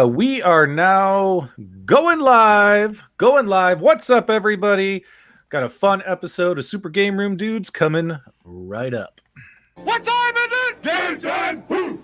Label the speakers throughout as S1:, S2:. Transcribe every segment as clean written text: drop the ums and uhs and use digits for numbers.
S1: We are now going live. Going live. What's up, everybody? Got a fun episode of Super Game Room Dudes coming right up.
S2: What time is it? Game time! Boom!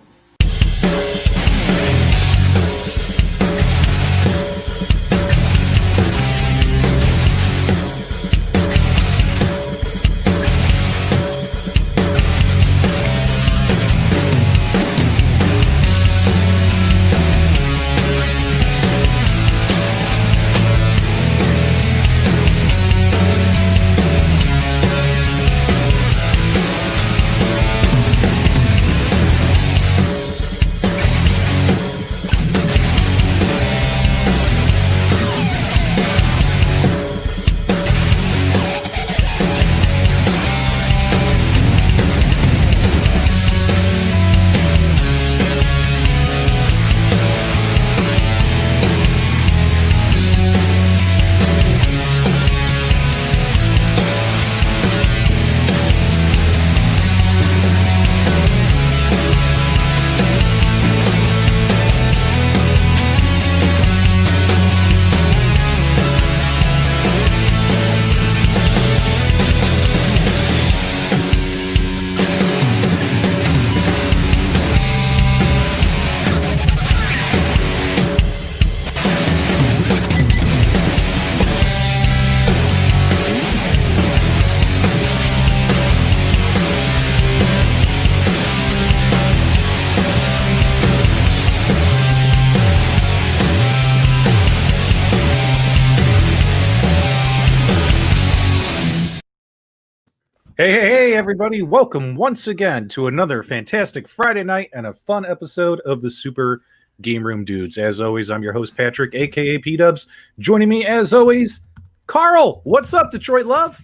S1: Hey, everybody. Welcome once again to another fantastic Friday night and a fun episode of the Super Game Room Dudes. As always, I'm your host, Patrick, a.k.a. P-Dubs. Joining me, as always, Carl. What's up, Detroit Love?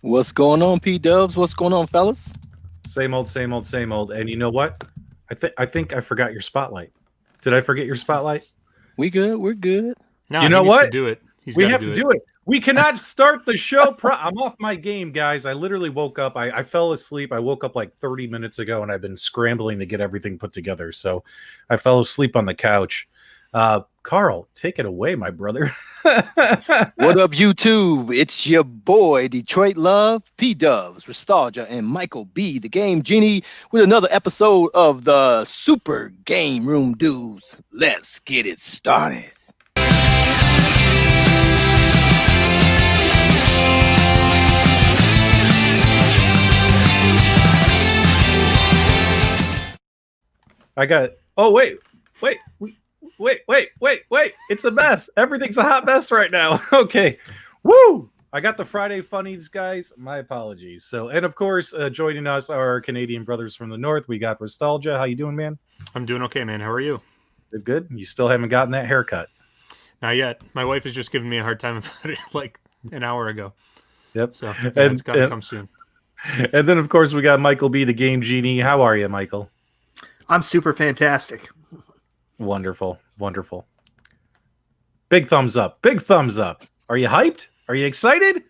S3: What's going on, P-Dubs? What's going on, fellas?
S1: Same old. And you know what? I think I forgot your spotlight. Did I forget your spotlight?
S3: We good. We're good.
S4: No,
S1: you know what?
S4: To do it.
S1: We have to do it. We cannot start the show. I'm off my game, guys. I literally woke up. I fell asleep. I woke up like 30 minutes ago, and I've been scrambling to get everything put together. So I fell asleep on the couch. Carl, take it away, my brother.
S3: What up, YouTube? It's your boy, Detroit Love, P-Dubs, Nostalgia, and Michael B, the Game Genie, with another episode of the Super Game Room Dudes. Let's get it started.
S1: I got. Oh wait. It's a mess. Everything's a hot mess right now. Okay. Woo! I got the Friday funnies, guys. My apologies. So, and of course, joining us are our Canadian brothers from the north. We got Nostalgia. How you doing, man?
S4: I'm doing okay, man. How are you?
S1: Good. You still haven't gotten that haircut?
S4: Not yet. My wife is just giving me a hard time about it like an hour ago.
S1: Yep.
S4: So yeah, it's got to come soon.
S1: And then, of course, we got Michael B, the Game Genie. How are you, Michael?
S5: I'm super fantastic.
S1: Wonderful. Big thumbs up. Are you hyped? Are you excited?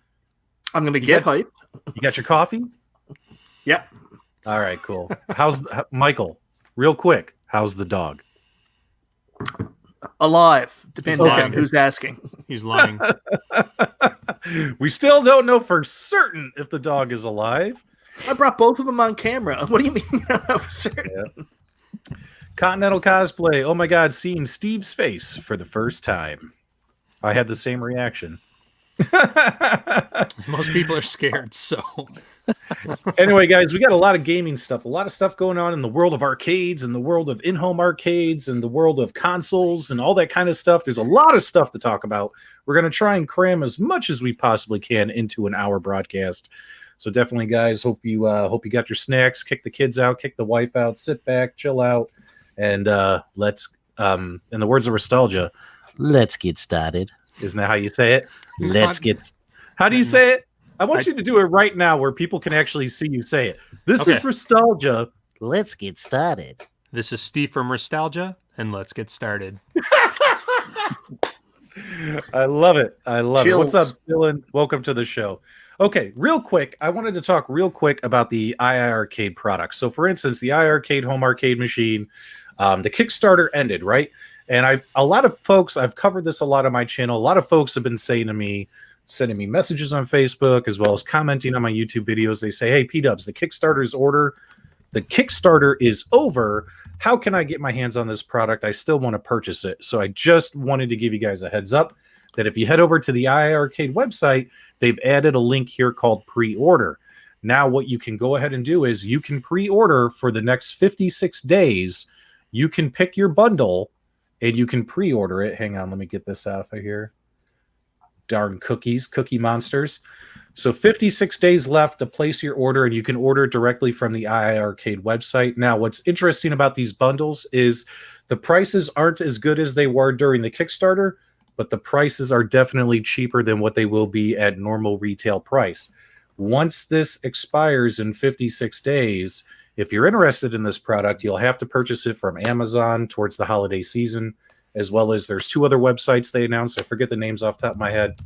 S5: I'm going to get hyped.
S1: You got your coffee?
S5: Yep.
S1: All right, cool. Michael, real quick, how's the dog?
S5: Alive, depending
S4: lying.
S5: on who's asking.
S4: He's lying.
S1: We still don't know for certain if the dog is alive.
S5: I brought both of them on camera. What do you mean you don't know for certain?
S1: Yeah. Continental Cosplay. Oh my God, seeing Steve's face for the first time. I had the same reaction.
S4: Most people are scared, so.
S1: Anyway, guys, we got a lot of gaming stuff. A lot of stuff going on in the world of arcades and the world of in-home arcades and the world of consoles and all that kind of stuff. There's a lot of stuff to talk about. We're going to try and cram as much as we possibly can into an hour broadcast. So definitely, guys, hope you got your snacks, kick the kids out, kick the wife out, sit back, chill out, and let's, in the words of Nostalgia, let's get started. Isn't that how you say it? How do you say it? I want you to do it right now where people can actually see you say it. This is Nostalgia. Let's get started.
S4: This is Steve from Nostalgia, and let's get started.
S1: I love it.
S5: Chills.
S1: What's up, Dylan? Welcome to the show. Okay, real quick, I wanted to talk real quick about the iArcade products. So, for instance, the iArcade home arcade machine, The Kickstarter ended, right? And a lot of folks, I've covered this a lot on my channel. A lot of folks have been saying to me, sending me messages on Facebook, as well as commenting on my YouTube videos. They say, hey, P-Dubs, the Kickstarter is over. How can I get my hands on this product? I still want to purchase it. So I just wanted to give you guys a heads up that if you head over to the II Arcade website, they've added a link here called pre-order. Now what you can go ahead and do is you can pre-order for the next 56 days. You can pick your bundle and you can pre-order it. Hang on, let me get this out of here. Darn cookie monsters. So 56 days left to place your order, and you can order directly from the II Arcade website. Now, what's interesting about these bundles is the prices aren't as good as they were during the Kickstarter, but the prices are definitely cheaper than what they will be at normal retail price. Once this expires in 56 days, if you're interested in this product, you'll have to purchase it from Amazon towards the holiday season, as well as there's 2 other websites they announced. I forget the names off the top of my head.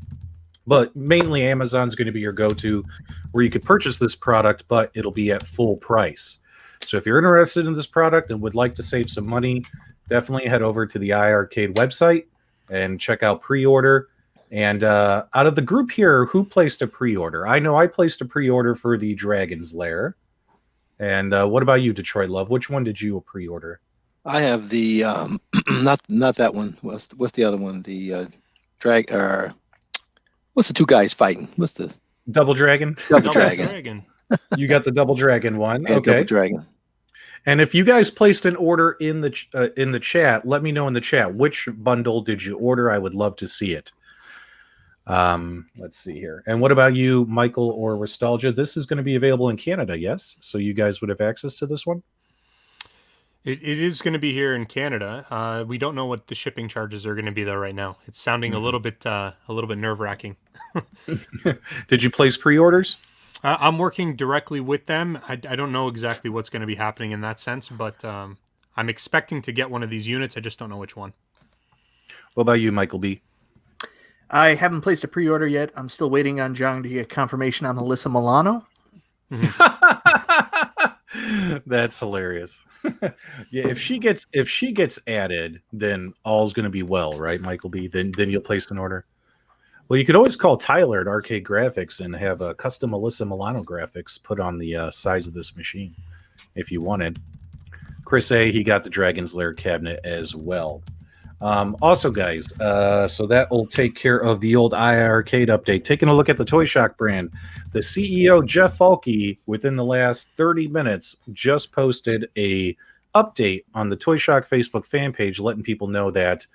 S1: But mainly Amazon's going to be your go-to where you could purchase this product, but it'll be at full price. So if you're interested in this product and would like to save some money, definitely head over to the II Arcade website and check out pre-order. And out of the group here, who placed a pre-order? I know I placed a pre-order for the Dragon's Lair. And what about you, Detroit Love? Which one did you pre-order?
S3: I have the not that one. What's the other one? The what's the 2 guys fighting? What's the
S1: Double Dragon?
S3: Double Dragon.
S1: You got the Double Dragon one.
S3: Yeah,
S1: okay.
S3: Double Dragon.
S1: And if you guys placed an order in the chat, let me know in the chat which bundle did you order. I would love to see it. Let's see here. And what about you, Michael or Nostalgia? This is going to be available in Canada, yes? So you guys would have access to this one?
S4: It is going to be here in Canada. We don't know what the shipping charges are going to be though right now. It's sounding a little bit nerve-wracking.
S1: Did you place pre-orders?
S4: I'm working directly with them. I don't know exactly what's going to be happening in that sense, but I'm expecting to get one of these units. I just don't know which one.
S1: What about you, Michael B?
S5: I haven't placed a pre-order yet. I'm still waiting on John to get confirmation on Alyssa Milano.
S1: That's hilarious. Yeah, if she gets added, then all's going to be well, right, Michael B? Then you'll place an order. Well, you could always call Tyler at Arcade Graphics and have a custom Alyssa Milano graphics put on the sides of this machine if you wanted. Chris A, he got the Dragon's Lair cabinet as well. Also, guys, so that will take care of the old II Arcade update. Taking a look at the Toy Shock brand, the CEO, Jeff Falke, within the last 30 minutes, just posted a update on the Toy Shock Facebook fan page, letting people know that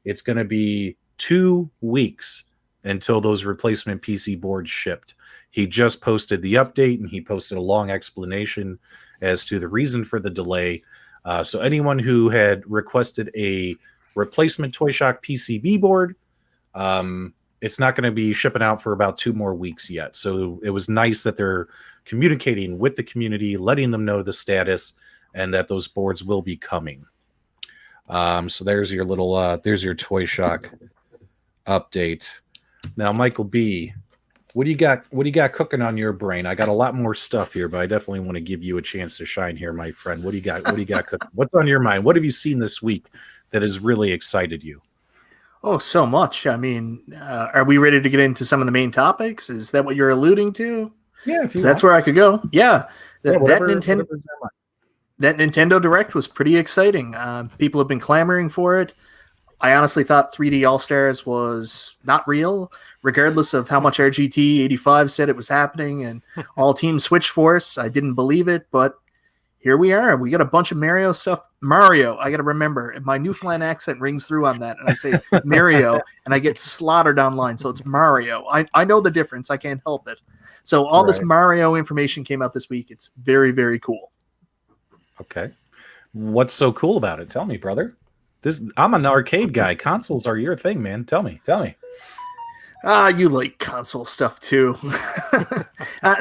S1: it's going to be 2 weeks until those replacement PC boards shipped. He just posted the update, and he posted a long explanation as to the reason for the delay. So anyone who had requested a replacement Toy Shock PCB board, it's not going to be shipping out for about 2 more weeks yet. So it was nice that they're communicating with the community, letting them know the status, and that those boards will be coming. So there's your little there's your Toy Shock update. Now, Michael B, what do you got cooking on your brain? I got a lot more stuff here, but I definitely want to give you a chance to shine here, my friend. What do you got cooking? What's on your mind? What have you seen this week that has really excited you?
S5: Oh, so much. I mean, are we ready to get into some of the main topics? Is that what you're alluding to?
S1: Yeah, if you
S5: that's where I could go. Yeah, that Nintendo Direct was pretty exciting. People have been clamoring for it. I honestly thought 3D All-Stars was not real, regardless of how much RGT85 said it was happening and all Team Switch Force. I didn't believe it, but here we are. We got a bunch of Mario stuff. Mario, I got to remember. My Newfoundland accent rings through on that, and I say Mario, and I get slaughtered online, so it's Mario. I know the difference. I can't help it. So all this Mario information came out this week. It's very, very cool.
S1: Okay. What's so cool about it? Tell me, brother. I'm an arcade guy. Consoles are your thing, man. Tell me.
S5: You like console stuff too.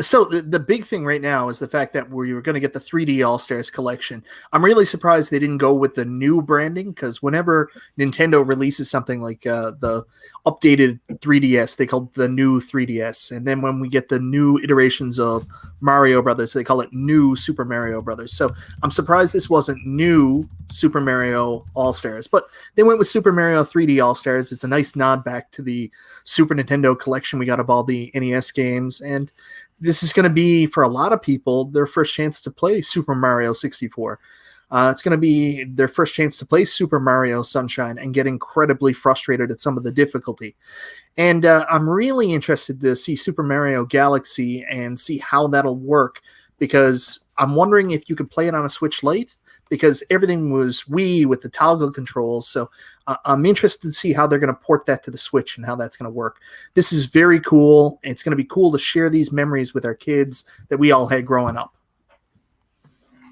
S5: So the big thing right now is the fact that we were going to get the 3D All-Stars collection. I'm really surprised they didn't go with the new branding, because whenever Nintendo releases something like the updated 3DS, they call it the new 3DS. And then when we get the new iterations of Mario Brothers, they call it new Super Mario Brothers. So I'm surprised this wasn't new Super Mario All-Stars. But they went with Super Mario 3D All-Stars. It's a nice nod back to the Super Nintendo collection we got of all the NES games. And this is going to be, for a lot of people, their first chance to play Super Mario 64. It's going to be their first chance to play Super Mario Sunshine and get incredibly frustrated at some of the difficulty. And I'm really interested to see Super Mario Galaxy and see how that'll work, because I'm wondering if you could play it on a Switch Lite, because everything was Wii with the toggle controls. So I'm interested to see how they're going to port that to the Switch and how that's going to work. This is very cool. It's going to be cool to share these memories with our kids that we all had growing up.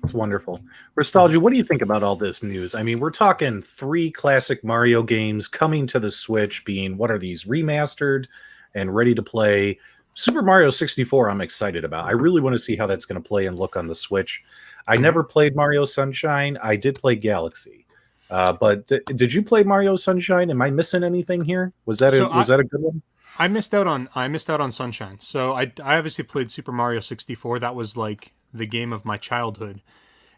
S1: It's wonderful. Nostalgia, what do you think about all this news? I mean, we're talking 3 classic Mario games coming to the Switch, being, what are these, remastered and ready to play. Super Mario 64, I'm excited about. I really want to see how that's going to play and look on the Switch. I never played Mario Sunshine. I did play Galaxy. But did you play Mario Sunshine? Am I missing anything here? Was that a good one?
S4: I missed out on Sunshine. So I obviously played Super Mario 64. That was like the game of my childhood.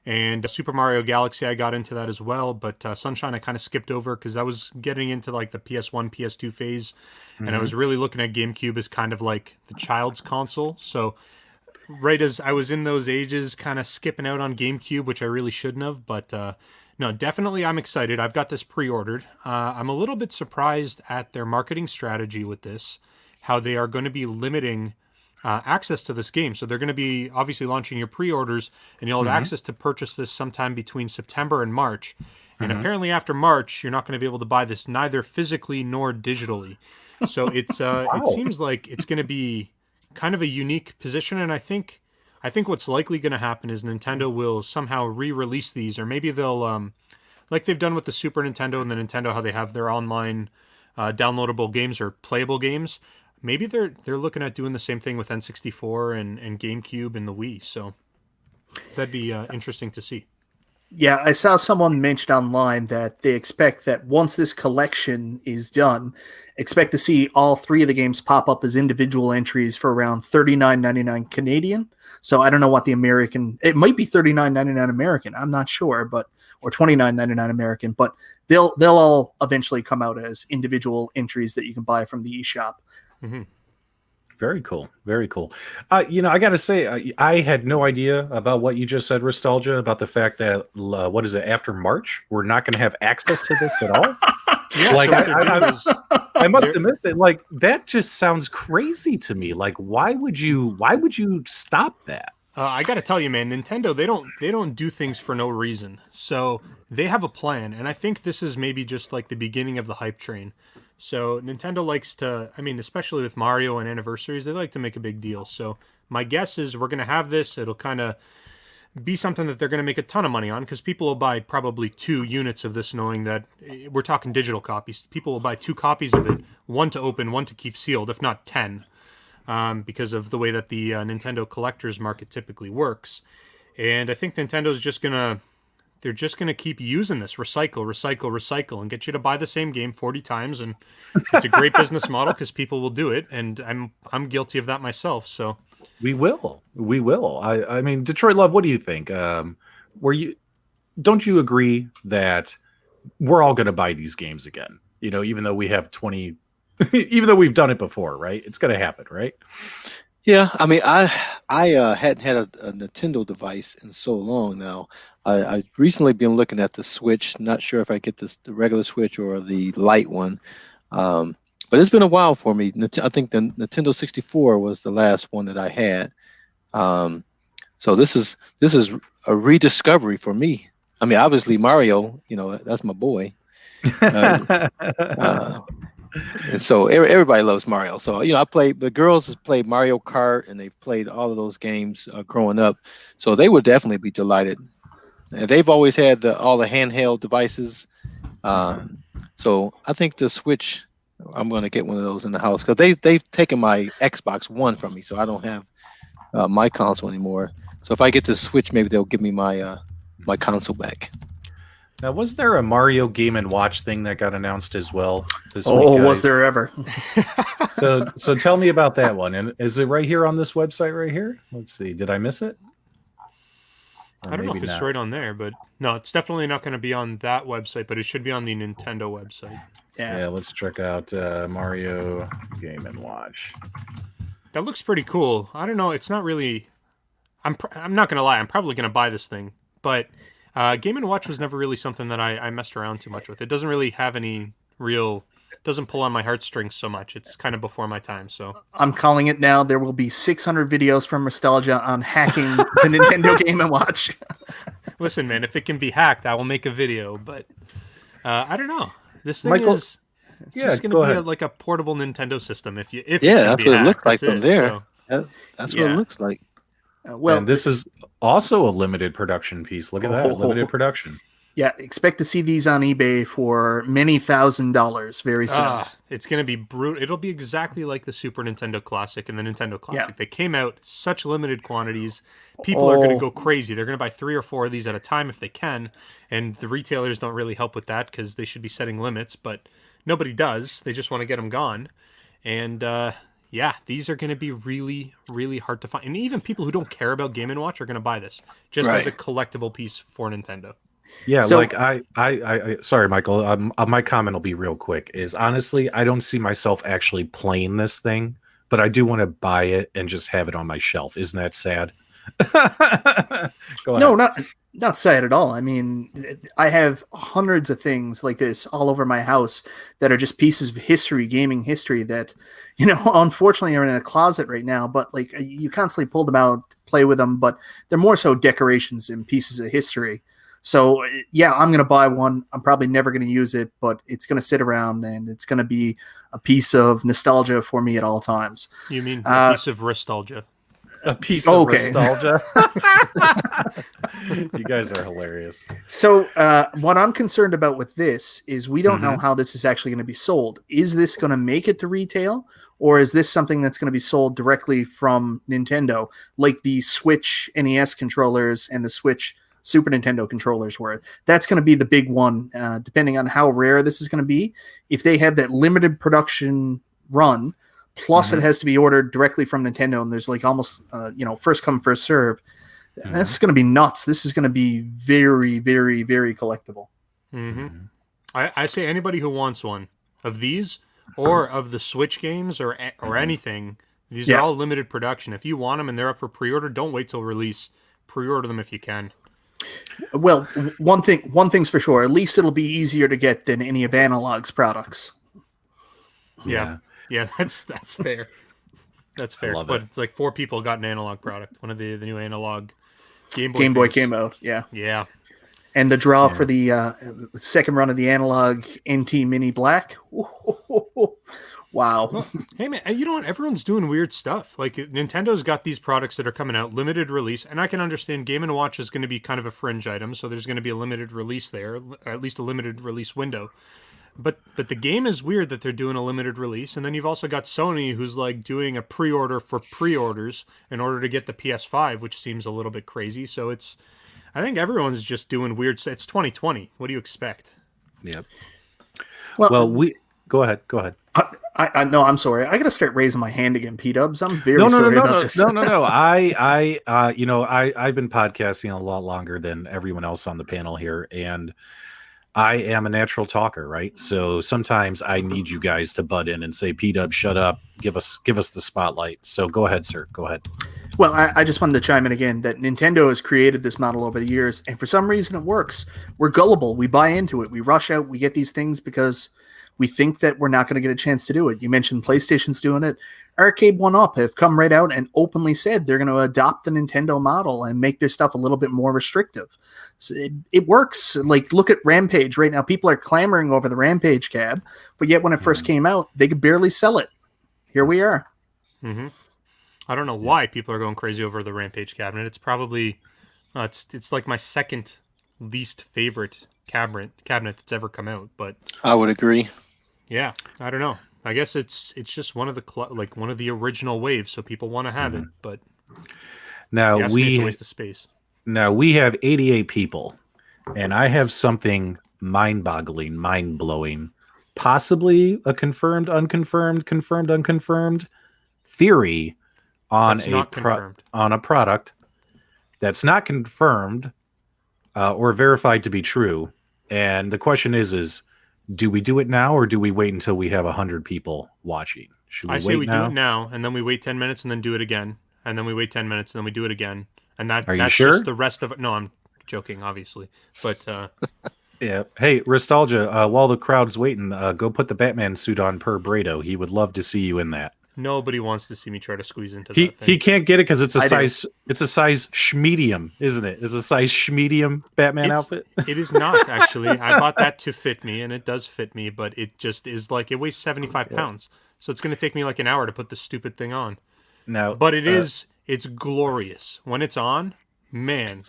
S4: And Super Mario Galaxy, I got into that as well. But Sunshine, I kind of skipped over because I was getting into like the PS1, PS2 phase. And I was really looking at GameCube as kind of like the child's console. So right as I was in those ages, kind of skipping out on GameCube, which I really shouldn't have. But no, definitely I'm excited. I've got this pre-ordered. I'm a little bit surprised at their marketing strategy with this, how they are going to be limiting access to this game. So they're going to be obviously launching your pre-orders, and you'll have access to purchase this sometime between September and March. And apparently after March, you're not going to be able to buy this neither physically nor digitally. So it's it seems like it's going to be kind of a unique position, and I think what's likely going to happen is Nintendo will somehow re-release these, or maybe they'll like they've done with the Super Nintendo and the Nintendo, how they have their online downloadable games or playable games. Maybe they're looking at doing the same thing with N64 and GameCube and the Wii. So that'd be interesting to see.
S5: Yeah, I saw someone mention online that they expect that once this collection is done, expect to see all 3 of the games pop up as individual entries for around $39.99 Canadian. So I don't know what the American, it might be $39.99 American, I'm not sure, but or $29.99 American, but they'll all eventually come out as individual entries that you can buy from the eShop.
S4: Mm-hmm.
S1: Very cool. Very cool. I got to say, I had no idea about what you just said, Nostalgia, about the fact that, what is it, after March, we're not going to have access to this at all?
S4: Yeah,
S1: like,
S4: so
S1: I must have missed it. Like, that just sounds crazy to me. Like, why would you stop that?
S4: I got to tell you, man, Nintendo, they don't do things for no reason. So they have a plan, and I think this is maybe just like the beginning of the hype train. So Nintendo likes to, I mean, especially with Mario and anniversaries, they like to make a big deal. So my guess is we're going to have this. It'll kind of be something that they're going to make a ton of money on, because people will buy probably 2 units of this, knowing that we're talking digital copies. People will buy 2 copies of it, 1 to open, 1 to keep sealed, if not 10, because of the way that the Nintendo collector's market typically works. And I think Nintendo's just going to, they're just going to keep using this, recycle, and get you to buy the same game 40 times. And it's a great business model because people will do it. And I'm guilty of that myself. So
S1: we will. I mean, Detroit Love, what do you think? Don't you agree that we're all going to buy these games again? Even though we have 20, even though we've done it before, right? It's going to happen, right?
S3: Yeah, I mean, I hadn't had a Nintendo device in so long now. I've recently been looking at the Switch. Not sure if I get the regular Switch or the light one, but it's been a while for me. I think the Nintendo 64 was the last one that I had. So this is a rediscovery for me. I mean, obviously Mario, that's my boy. And so everybody loves Mario. So, the girls have played Mario Kart, and they've played all of those games growing up. So they would definitely be delighted. And they've always had all the handheld devices. So I think the Switch, I'm going to get one of those in the house, because they've taken my Xbox One from me. So I don't have my console anymore. So if I get the Switch, maybe they'll give me my console back.
S1: Now, was there a Mario Game & Watch thing that got announced as well this week?
S5: Oh, was there ever?
S1: So tell me about that one. And is it right here on this website right here? Let's see. Did I miss it? Or
S4: I don't know if
S1: maybe
S4: it's
S1: not.
S4: right on there, but no, it's definitely not going to be on that website, but it should be on the Nintendo website.
S1: Yeah, let's check out Mario Game & Watch.
S4: That looks pretty cool. I don't know. It's not really. I'm not going to lie. I'm probably going to buy this thing, but Game & Watch was never really something that I messed around too much with. It doesn't really have any real. Doesn't pull on my heartstrings so much. It's kind of before my time. So
S5: I'm calling it now. There will be 600 videos from Nostalgia on hacking the Nintendo Game & Watch.
S4: listen, man, if it can be hacked, I will make a video. But I don't know. This thing
S1: Michael-
S4: is. It's just going to be like a portable Nintendo system. If it can
S3: that's
S4: be
S3: what it
S4: hacked,
S3: looked like
S4: that's
S3: from
S4: it.
S3: there.
S4: So,
S3: That's what it looks like.
S5: Well,
S1: and this is also a limited production piece. Look at that, limited production.
S5: yeah, expect to see these on eBay for many $1,000s very soon.
S4: It's going to be brutal. It'll be exactly like the Super Nintendo Classic and the Nintendo Classic. They came out such limited quantities. People are going to go crazy. They're going to buy 3 or 4 of these at a time if they can. And the retailers don't really help with that because they should be setting limits, but nobody does. They just want to get them gone. And these are going to be really, really hard to find. And even people who don't care about Game & Watch are going to buy this just as a collectible piece for Nintendo.
S1: Yeah,
S5: So-
S1: like I sorry, Michael. My comment will be real quick. Is honestly, I don't see myself actually playing this thing, but I do want to buy it and just have it on my shelf. Isn't that sad? Go ahead.
S5: No, not sad at all. I mean, I have hundreds of things like this all over my house that are just pieces of history, gaming history that, unfortunately are in a closet right now, but like you constantly pull them out, play with them, but they're more so decorations and pieces of history. So yeah, I'm going to buy one. I'm probably never going to use it, but it's going to sit around and it's going to be a piece of nostalgia for me at all times.
S4: You mean a piece of nostalgia?
S1: A piece of nostalgia. You guys are hilarious.
S5: So what I'm concerned about with this is we don't know how this is actually going to be sold. Is this going to make it to retail, or is this something that's going to be sold directly from Nintendo, like the Switch NES controllers and the Switch Super Nintendo controllers were? That's going to be the big one, depending on how rare this is going to be. If they have that limited production run, plus it has to be ordered directly from Nintendo, and there's like almost, first come, first serve. This is going to be nuts. This is going to be very, very, very collectible.
S4: I say anybody who wants one of these or of the Switch games or anything, these are all limited production. If you want them and they're up for pre-order, don't wait till release. Pre-order them if you can.
S5: Well, one thing's for sure. At least it'll be easier to get than any of Analog's products.
S4: Yeah, that's fair. That's fair. But it's like 4 people got an Analog product. One of the new Analog Game Boy
S5: came out. Yeah. And the draw for the second run of the Analog NT Mini Black. Wow.
S4: Well, hey man, you know what? Everyone's doing weird stuff. Like Nintendo's got these products that are coming out limited release, and I can understand Game & Watch is going to be kind of a fringe item, so there's going to be a limited release there, or at least a limited release window. But the game is weird that they're doing a limited release, and then you've also got Sony who's like doing a pre-order for pre-orders in order to get the PS5, which seems a little bit crazy. So I think everyone's just doing weird stuff. It's 2020. What do you expect?
S1: Yep.
S5: Well,
S1: Go ahead.
S5: I no, I'm sorry. I got to start raising my hand again, P-Dubs. I'm very
S1: No.
S5: sorry about this.
S1: No. I've been podcasting a lot longer than everyone else on the panel here, and I am a natural talker, right? So sometimes I need you guys to butt in and say, P-Dub, shut up. Give us the spotlight. So go ahead, sir. Go ahead.
S5: Well, I just wanted to chime in again that Nintendo has created this model over the years, and for some reason it works. We're gullible. We buy into it. We rush out. We get these things because we think that we're not going to get a chance to do it. You mentioned PlayStation's doing it. Arcade 1UP have come right out and openly said they're going to adopt the Nintendo model and make their stuff a little bit more restrictive. So it works. Like, look at Rampage right now. People are clamoring over the Rampage cab, but yet when it first came out, they could barely sell it. Here we are.
S4: I don't know why people are going crazy over the Rampage cabinet. It's probably it's like my second least favorite cabinet that's ever come out. But
S3: I would agree.
S4: Yeah, I don't know. I guess it's just one of the one of the original waves, so people want to have it. But
S1: now
S4: it's a waste of space.
S1: Now we have 88 people, and I have something mind-boggling, mind-blowing, possibly a confirmed, unconfirmed theory on
S4: That's not confirmed.
S1: On a product that's not confirmed or verified to be true. And the question is do we do it now or do we wait until we have 100 people watching? Should we
S4: I say
S1: wait
S4: we
S1: now?
S4: do it now, and then we wait 10 minutes, and then do it again, and then we wait 10 minutes, and then we do it again, and
S1: Are you
S4: that's
S1: sure?
S4: just the rest of it. No, I'm joking, obviously, but
S1: Yeah. Hey, Nostalgia, while the crowd's waiting, go put the Batman suit on per Brado. He would love to see you in that.
S4: nobody wants to see me try to squeeze into
S1: He
S4: that thing.
S1: he can't get it because it's a
S5: I do.
S1: size schmedium, isn't it? It's a size schmedium Batman outfit.
S4: It is not, actually. I bought that to fit me, and it does fit me, but it just is like, it weighs 75 pounds. So it's going to take me like an hour to put this stupid thing on.
S1: Now,
S4: But it's glorious. When it's on, man.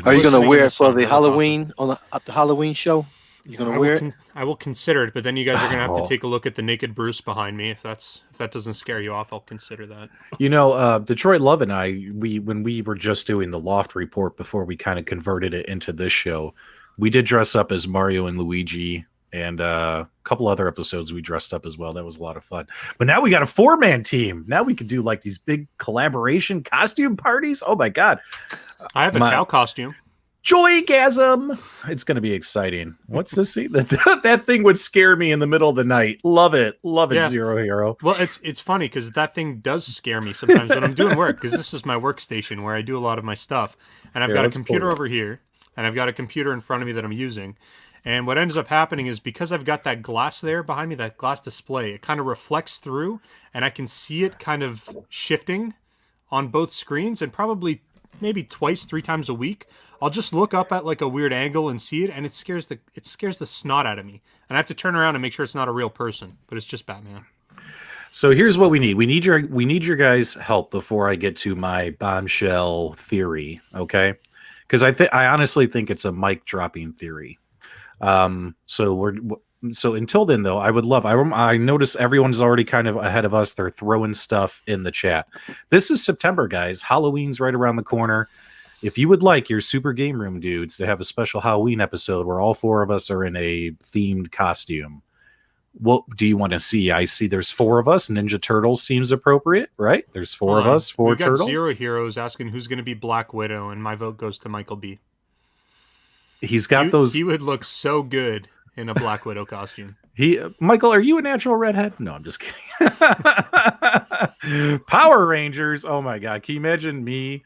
S3: Are you gonna
S4: Listening in
S3: wear
S4: the
S3: it for
S4: sun,
S3: the
S4: have a coffee.
S3: Halloween at the Halloween show? You gonna wear it?
S4: I will consider it, but then you guys are going to have
S1: Oh.
S4: to take a look at the naked Bruce behind me. If that doesn't scare you off, I'll consider that.
S1: Detroit Love and I, when we were just doing the Loft report before we kind of converted it into this show, we did dress up as Mario and Luigi, and a couple other episodes we dressed up as well. That was a lot of fun. But now we got a 4-man team. Now we could do like these big collaboration costume parties. Oh my god,
S4: I have a cow costume.
S1: Joygasm! It's going to be exciting. What's this scene? That thing would scare me in the middle of the night. Love it,
S4: Yeah.
S1: Zero Hero.
S4: Well, it's funny because that thing does scare me sometimes when I'm doing work, because this is my workstation where I do a lot of my stuff, and I've
S1: Yeah,
S4: got a
S1: let's
S4: computer
S1: pull it.
S4: over here, and I've got a computer in front of me that I'm using. And what ends up happening is because I've got that glass there behind me, that glass display, it kind of reflects through, and I can see it kind of shifting on both screens, and probably maybe twice, 3 times a week, I'll just look up at like a weird angle and see it, and it scares the snot out of me. And I have to turn around and make sure it's not a real person, but it's just Batman.
S1: So here's what we need. We need your guys' help before I get to my bombshell theory, okay? Because I honestly think it's a mic dropping theory. So until then, though, I would love. I notice everyone's already kind of ahead of us. They're throwing stuff in the chat. This is September, guys. Halloween's right around the corner. If you would like your Super Game Room dudes to have a special Halloween episode where all 4 of us are in a themed costume, what do you want to see? I see there's 4 of us. Ninja Turtles seems appropriate, right? There's 4 of us, 4
S4: We've got
S1: turtles.
S4: Zero Heroes asking who's going to be Black Widow, and my vote goes to Michael B.
S1: He's got those.
S4: He would look so good in a Black Widow costume.
S1: Michael, are you a natural redhead? No, I'm just kidding. Power Rangers. Oh my God. Can you imagine me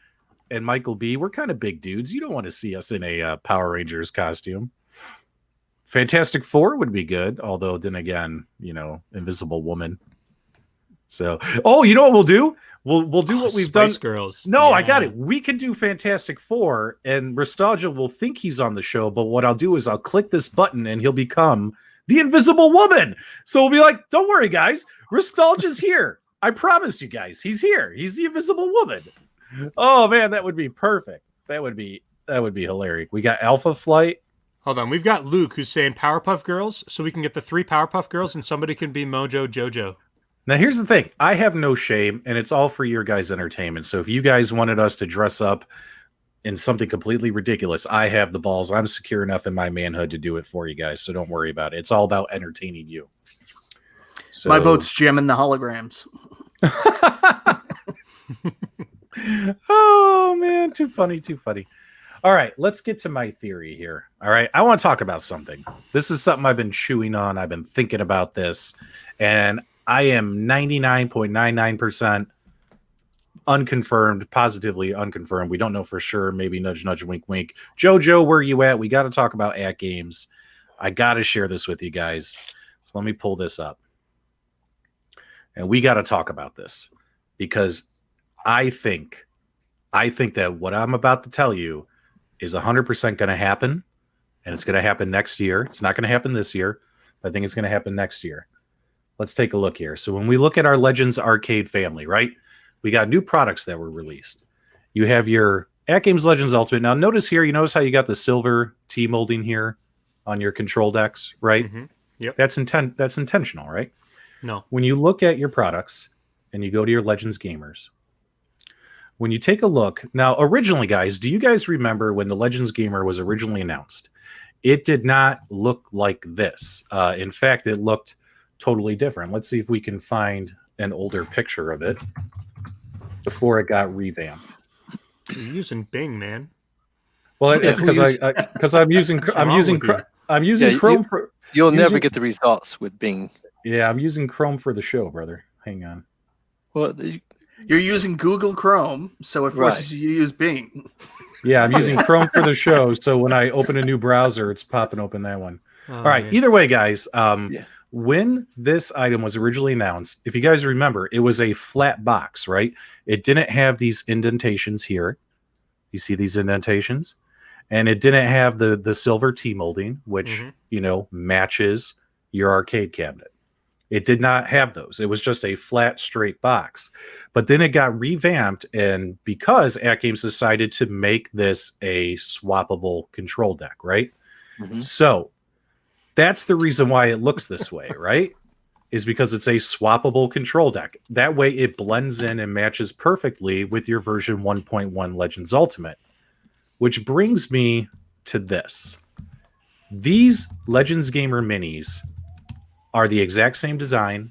S1: and Michael B? We're kind of big dudes. You don't want to see us in a Power Rangers costume. Fantastic Four would be good. Although then again, Invisible Woman. So, you know what we'll do? We'll do what we've
S4: Spice
S1: done.
S4: Girls.
S1: No,
S4: Yeah.
S1: I got it. We can do Fantastic Four, and Nostalgia will think he's on the show, but what I'll do is I'll click this button, and he'll become the Invisible Woman. So we'll be like, don't worry, guys. Nostalgia's here. I promised you guys. He's here. He's the Invisible Woman. Oh, man, that would be perfect. That would be hilarious. We got Alpha Flight.
S4: Hold on. We've got Luke who's saying Powerpuff Girls, so we can get the 3 Powerpuff Girls, and somebody can be Mojo Jojo.
S1: Now, here's the thing. I have no shame, and it's all for your guys' entertainment. So if you guys wanted us to dress up in something completely ridiculous, I have the balls. I'm secure enough in my manhood to do it for you guys, so don't worry about it. It's all about entertaining you. So...
S5: My vote's Jim and the holograms.
S1: Oh, man. Too funny. All right, let's get to my theory here. All right, I want to talk about something. This is something I've been chewing on. I've been thinking about this, and I am 99.99% unconfirmed, positively unconfirmed. We don't know for sure. Maybe nudge, nudge, wink, wink. Jojo, where you at? We got to talk about at games. I got to share this with you guys. So let me pull this up. And we got to talk about this because I think that what I'm about to tell you is 100% going to happen, and it's going to happen next year. It's not going to happen this year, but I think it's going to happen next year. Let's take a look here. So when we look at our Legends Arcade family, right, we got new products that were released. You have your At Games Legends Ultimate. Now notice here, you notice how you got the silver T molding here on your control decks, right?
S4: Mm-hmm. Yep.
S1: That's intentional, right?
S4: No.
S1: When you look at your products and you go to your Legends Gamers, when you take a look, now originally, guys, do you guys remember when the Legends Gamer was originally announced? It did not look like this. In fact, it looked totally different. Let's see if we can find an older picture of it before it got revamped.
S4: You're using Bing, man.
S1: Well, it's because I'm using
S4: What's wrong with you?
S1: I'm using
S3: Yeah,
S1: Chrome for
S3: You'll never
S1: using-
S3: get the results with Bing.
S1: yeah, I'm using Chrome for the show, brother. Hang on.
S3: Well,
S5: You're using Google Chrome, so it forces you to use Bing.
S1: Yeah, I'm using Chrome for the show, so when I open a new browser, it's popping open that one.
S4: Oh,
S1: All right.
S4: man.
S1: Either way, guys,
S3: Yeah.
S1: when this item was originally announced, if you guys remember, it was a flat box, right? It didn't have these indentations here. You see these indentations? And it didn't have the silver T molding, which, matches your arcade cabinet. It did not have those. It was just a flat, straight box. But then it got revamped, and because AtGames decided to make this a swappable control deck, right?
S3: Mhm.
S1: So that's the reason why it looks this way, right? Is because it's a swappable control deck. That way it blends in and matches perfectly with your version 1.1 Legends Ultimate. Which brings me to this. These Legends Gamer Minis are the exact same design,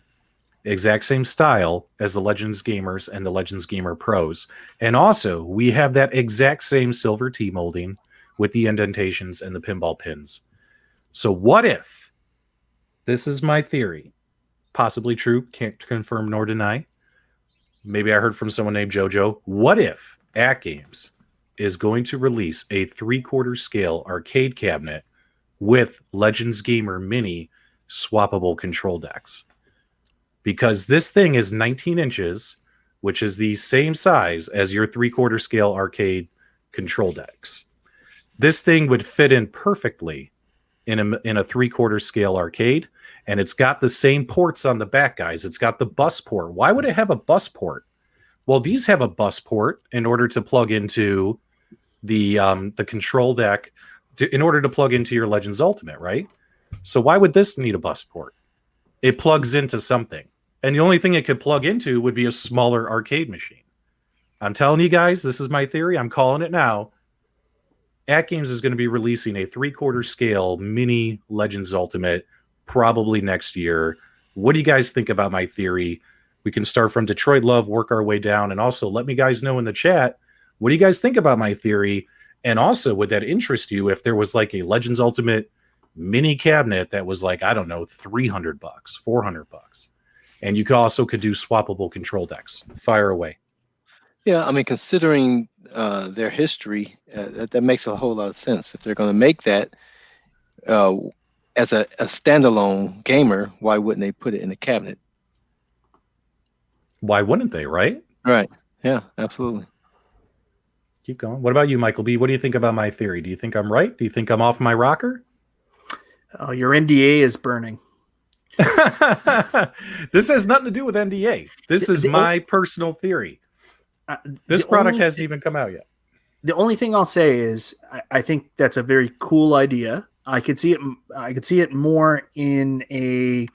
S1: exact same style as the Legends Gamers and the Legends Gamer Pros. And also, we have that exact same silver T molding with the indentations and the pinball pins. So what if, this is my theory, possibly true, can't confirm nor deny, maybe I heard from someone named JoJo, what if AtGames is going to release a 3/4 scale arcade cabinet with Legends Gamer Mini swappable control decks? Because this thing is 19 inches, which is the same size as your 3/4 scale arcade control decks. This thing would fit in perfectly in a 3/4 scale arcade, and it's got the same ports on the back, guys. It's got the bus port. Why would it have a bus port? Well, these have a bus port in order to plug into the control deck, in order to plug into your Legends Ultimate, right? So why would this need a bus port? It plugs into something. And the only thing it could plug into would be a smaller arcade machine. I'm telling you guys, this is my theory. I'm calling it now. AtGames is going to be releasing a 3/4 scale mini Legends Ultimate probably next year. What do you guys think about my theory? We can start from Detroit Love, work our way down, and also let me guys know in the chat, what do you guys think about my theory? And also, would that interest you if there was like a Legends Ultimate mini cabinet that was like, I don't know, $300, $400, and you could do swappable control decks? Fire away.
S3: Yeah, I mean, considering their history, that makes a whole lot of sense. If they're going to make that as a standalone gamer, why wouldn't they put it in a cabinet?
S1: Why wouldn't they, right?
S3: Right. Yeah, absolutely.
S1: Keep going. What about you, Michael B? What do you think about my theory? Do you think I'm right? Do you think I'm off my rocker?
S5: Oh, your NDA is burning.
S1: This has nothing to do with NDA. This is my personal theory. This product hasn't even come out yet.
S5: The only thing I'll say is I think that's a very cool idea. I could see it more in a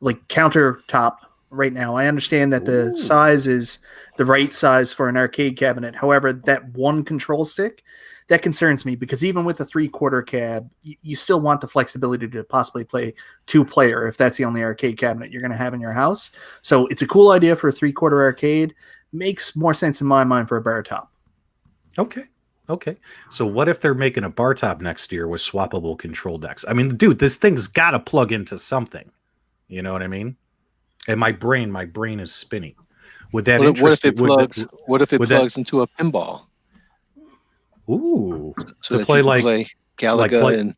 S5: like countertop right now. I understand that the size is the right size for an arcade cabinet. However, that one control stick, that concerns me, because even with a 3/4 cab, you still want the flexibility to possibly play 2-player if that's the only arcade cabinet you're going to have in your house. So it's a cool idea for a 3/4 arcade. Makes more sense in my mind for a bar top.
S1: Okay. So what if they're making a bar top next year with swappable control decks? I mean, dude, this thing's got to plug into something. You know what I mean? And my brain is spinning. Would that
S3: What if it plugs into a pinball?
S1: Ooh,
S3: So
S1: to play like
S3: Galaga and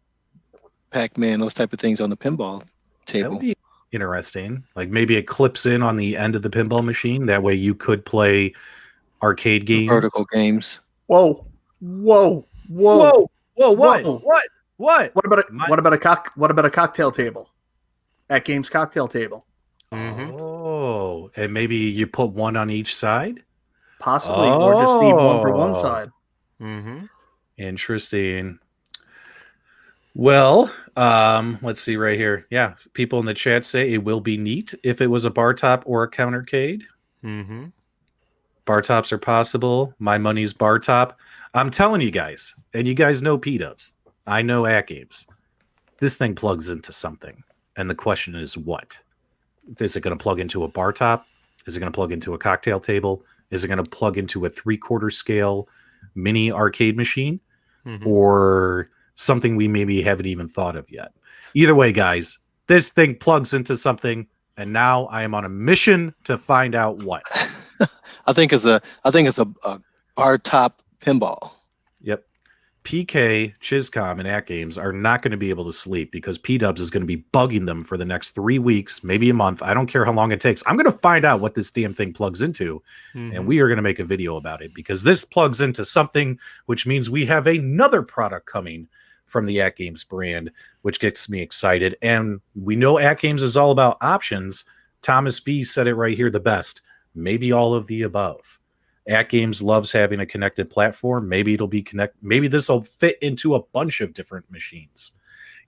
S3: Pac-Man, those type of things on the pinball table.
S1: That would be interesting. Like maybe it clips in on the end of the pinball machine. That way you could play arcade games.
S3: Vertical games.
S5: Whoa.
S1: What?
S5: What about a cocktail table? AtGames cocktail table.
S4: Mm-hmm.
S1: Oh, and maybe you put one on each side?
S5: Possibly, or just leave one for one side.
S4: Mm-hmm.
S1: Interesting. Well, let's see right here. Yeah, people in the chat say it will be neat if it was a bar top or a countercade.
S4: Mm-hmm.
S1: Bar tops are possible. My money's bar top. I'm telling you guys, and you guys know P-Dubs. I know AtGames. This thing plugs into something. And the question is what? Is it going to plug into a bar top? Is it going to plug into a cocktail table? Is it going to plug into a 3/4 scale mini arcade machine? or something we maybe haven't even thought of yet. Either way, guys, this thing plugs into something, and now I am on a mission to find out what.
S3: I think it's a bar top pinball.
S1: Yep. PK, Chizcom, and AtGames are not going to be able to sleep because P-Dubs is going to be bugging them for the next 3 weeks, maybe a month. I don't care how long it takes. I'm going to find out what this damn thing plugs into, and we are going to make a video about it because this plugs into something, which means we have another product coming from the AtGames brand, which gets me excited. And we know AtGames is all about options. Thomas B said it right here the best. Maybe all of the above. AtGames loves having a connected platform. Maybe it'll be maybe this will fit into a bunch of different machines.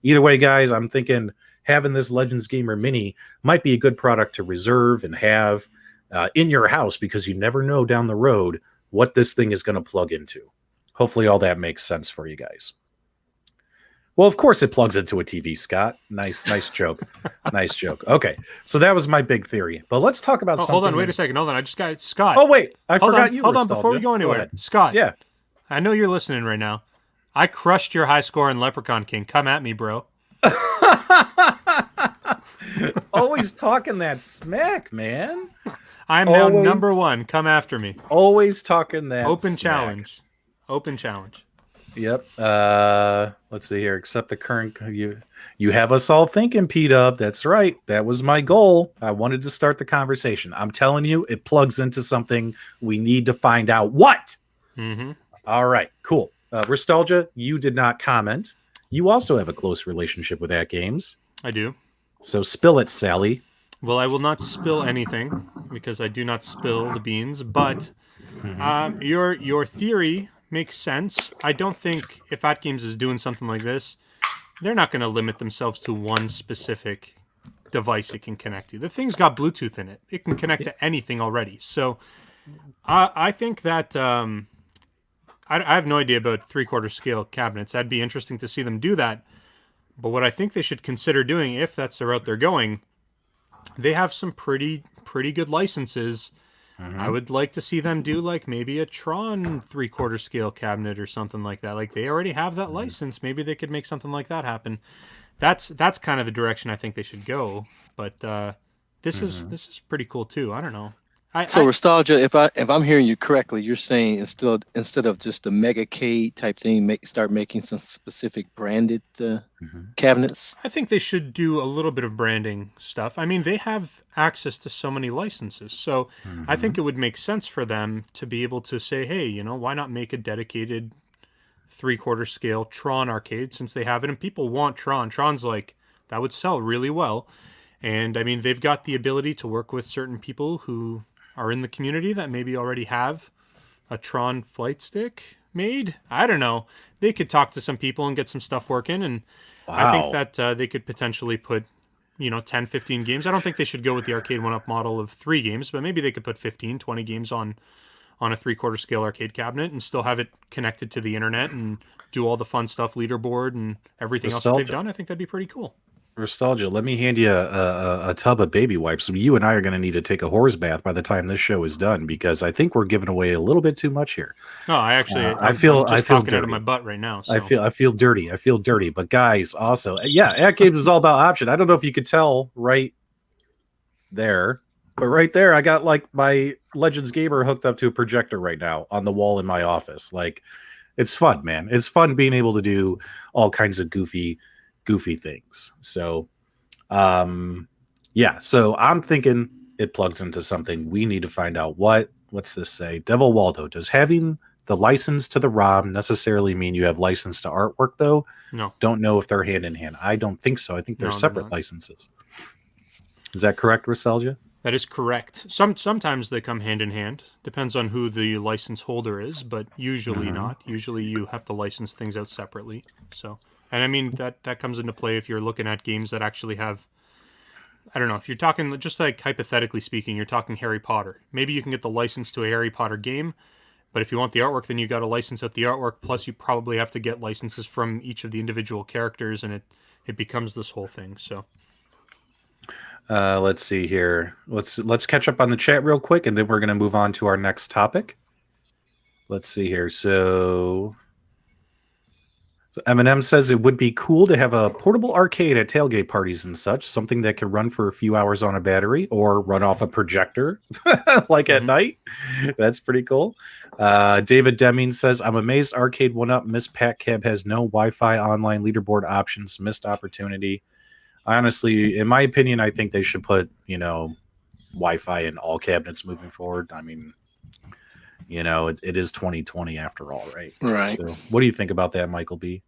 S1: Either way, guys, I'm thinking having this Legends Gamer Mini might be a good product to reserve and have in your house because you never know down the road what this thing is going to plug into. Hopefully all that makes sense for you guys. Well, of course it plugs into a TV, Scott. Nice joke. Nice joke. Okay, so that was my big theory. But let's talk about something.
S4: Hold on, wait a second. Hold on, I just got Scott.
S1: Oh, wait, I forgot you.
S4: Hold on, before we go anywhere. Scott,
S1: yeah.
S4: I know you're listening right now. I crushed your high score in Leprechaun King. Come at me, bro.
S1: Always talking that smack, man.
S4: I'm now number 1. Come after me.
S1: Always talking that
S4: Open
S1: smack.
S4: challenge. Open challenge.
S1: Yep. Let's see here. Accept the current. You have us all thinking, P-Dub. That's right. That was my goal. I wanted to start the conversation. I'm telling you, it plugs into something. We need to find out what. All right. Cool. Nostalgia, you did not comment. You also have a close relationship with AtGames.
S4: I do.
S1: So spill it, Sally.
S4: Well, I will not spill anything because I do not spill the beans. But your theory makes sense. I don't think if AtGames is doing something like this, they're not going to limit themselves to one specific device it can connect to. The thing's got Bluetooth in it. It can connect to anything already. So I think that I have no idea about 3/4 scale cabinets. That'd be interesting to see them do that. But what I think they should consider doing, if that's the route they're going, they have some pretty good licenses. I would like to see them do like maybe a Tron 3/4 scale cabinet or something like that. Like they already have that license. Maybe they could make something like that happen. That's kind of the direction I think they should go. But this is pretty cool too. I don't know.
S3: Nostalgia, if I'm hearing you correctly, you're saying instead of just the Mega K type thing, start making some specific branded cabinets.
S4: I think they should do a little bit of branding stuff. I mean, they have access to so many licenses, so I think it would make sense for them to be able to say, hey, why not make a dedicated 3/4 scale Tron arcade since they have it and people want Tron. Tron's like that would sell really well, and I mean they've got the ability to work with certain people who are in the community that maybe already have a Tron flight stick made. I don't know. They could talk to some people and get some stuff working. And I think that they could potentially put, 10, 15 games. I don't think they should go with the arcade 1-up model of 3 games, but maybe they could put 15, 20 games on a 3/4 scale arcade cabinet and still have it connected to the internet and do all the fun stuff, leaderboard and everything else that they've done. I think that'd be pretty cool.
S1: Nostalgia, let me hand you a tub of baby wipes. You and I are going to need to take a horse bath by the time this show is done because I think we're giving away a little bit too much here.
S4: No, I
S1: feel
S4: talking
S1: dirty
S4: out of my butt right now. So.
S1: I feel dirty. But guys, also, AtGames is all about option. I don't know if you could tell right there, but right there, I got like my Legends Gamer hooked up to a projector right now on the wall in my office. Like, it's fun, man. It's fun being able to do all kinds of goofy things. So so I'm thinking it plugs into something. We need to find out what's this say. Devil Waldo, does having the license to the ROM necessarily mean you have license to artwork though?
S4: No.
S1: Don't know if they're hand in hand. I don't think so. I think they're separate licenses. Is that correct, Nostalgia?
S4: That is correct. Sometimes they come hand in hand. Depends on who the license holder is, but usually not. Usually you have to license things out separately. So and I mean, that comes into play if you're looking at games that actually have, I don't know, if you're talking, just like hypothetically speaking, you're talking Harry Potter. Maybe you can get the license to a Harry Potter game, but if you want the artwork, then you got to license out the artwork, plus you probably have to get licenses from each of the individual characters, and it becomes this whole thing, so.
S1: Let's see here. Let's catch up on the chat real quick, and then we're going to move on to our next topic. Let's see here. So... So Eminem says it would be cool to have a portable arcade at tailgate parties and such, something that can run for a few hours on a battery or run off a projector, like at night. That's pretty cool. David Deming says, I'm amazed Arcade 1-Up Miss Pat Cab has no Wi-Fi online leaderboard options. Missed opportunity. Honestly, in my opinion, I think they should put, Wi-Fi in all cabinets moving forward. I mean, it is 2020 after all, right?
S3: Right.
S1: So what do you think about that, Michael B?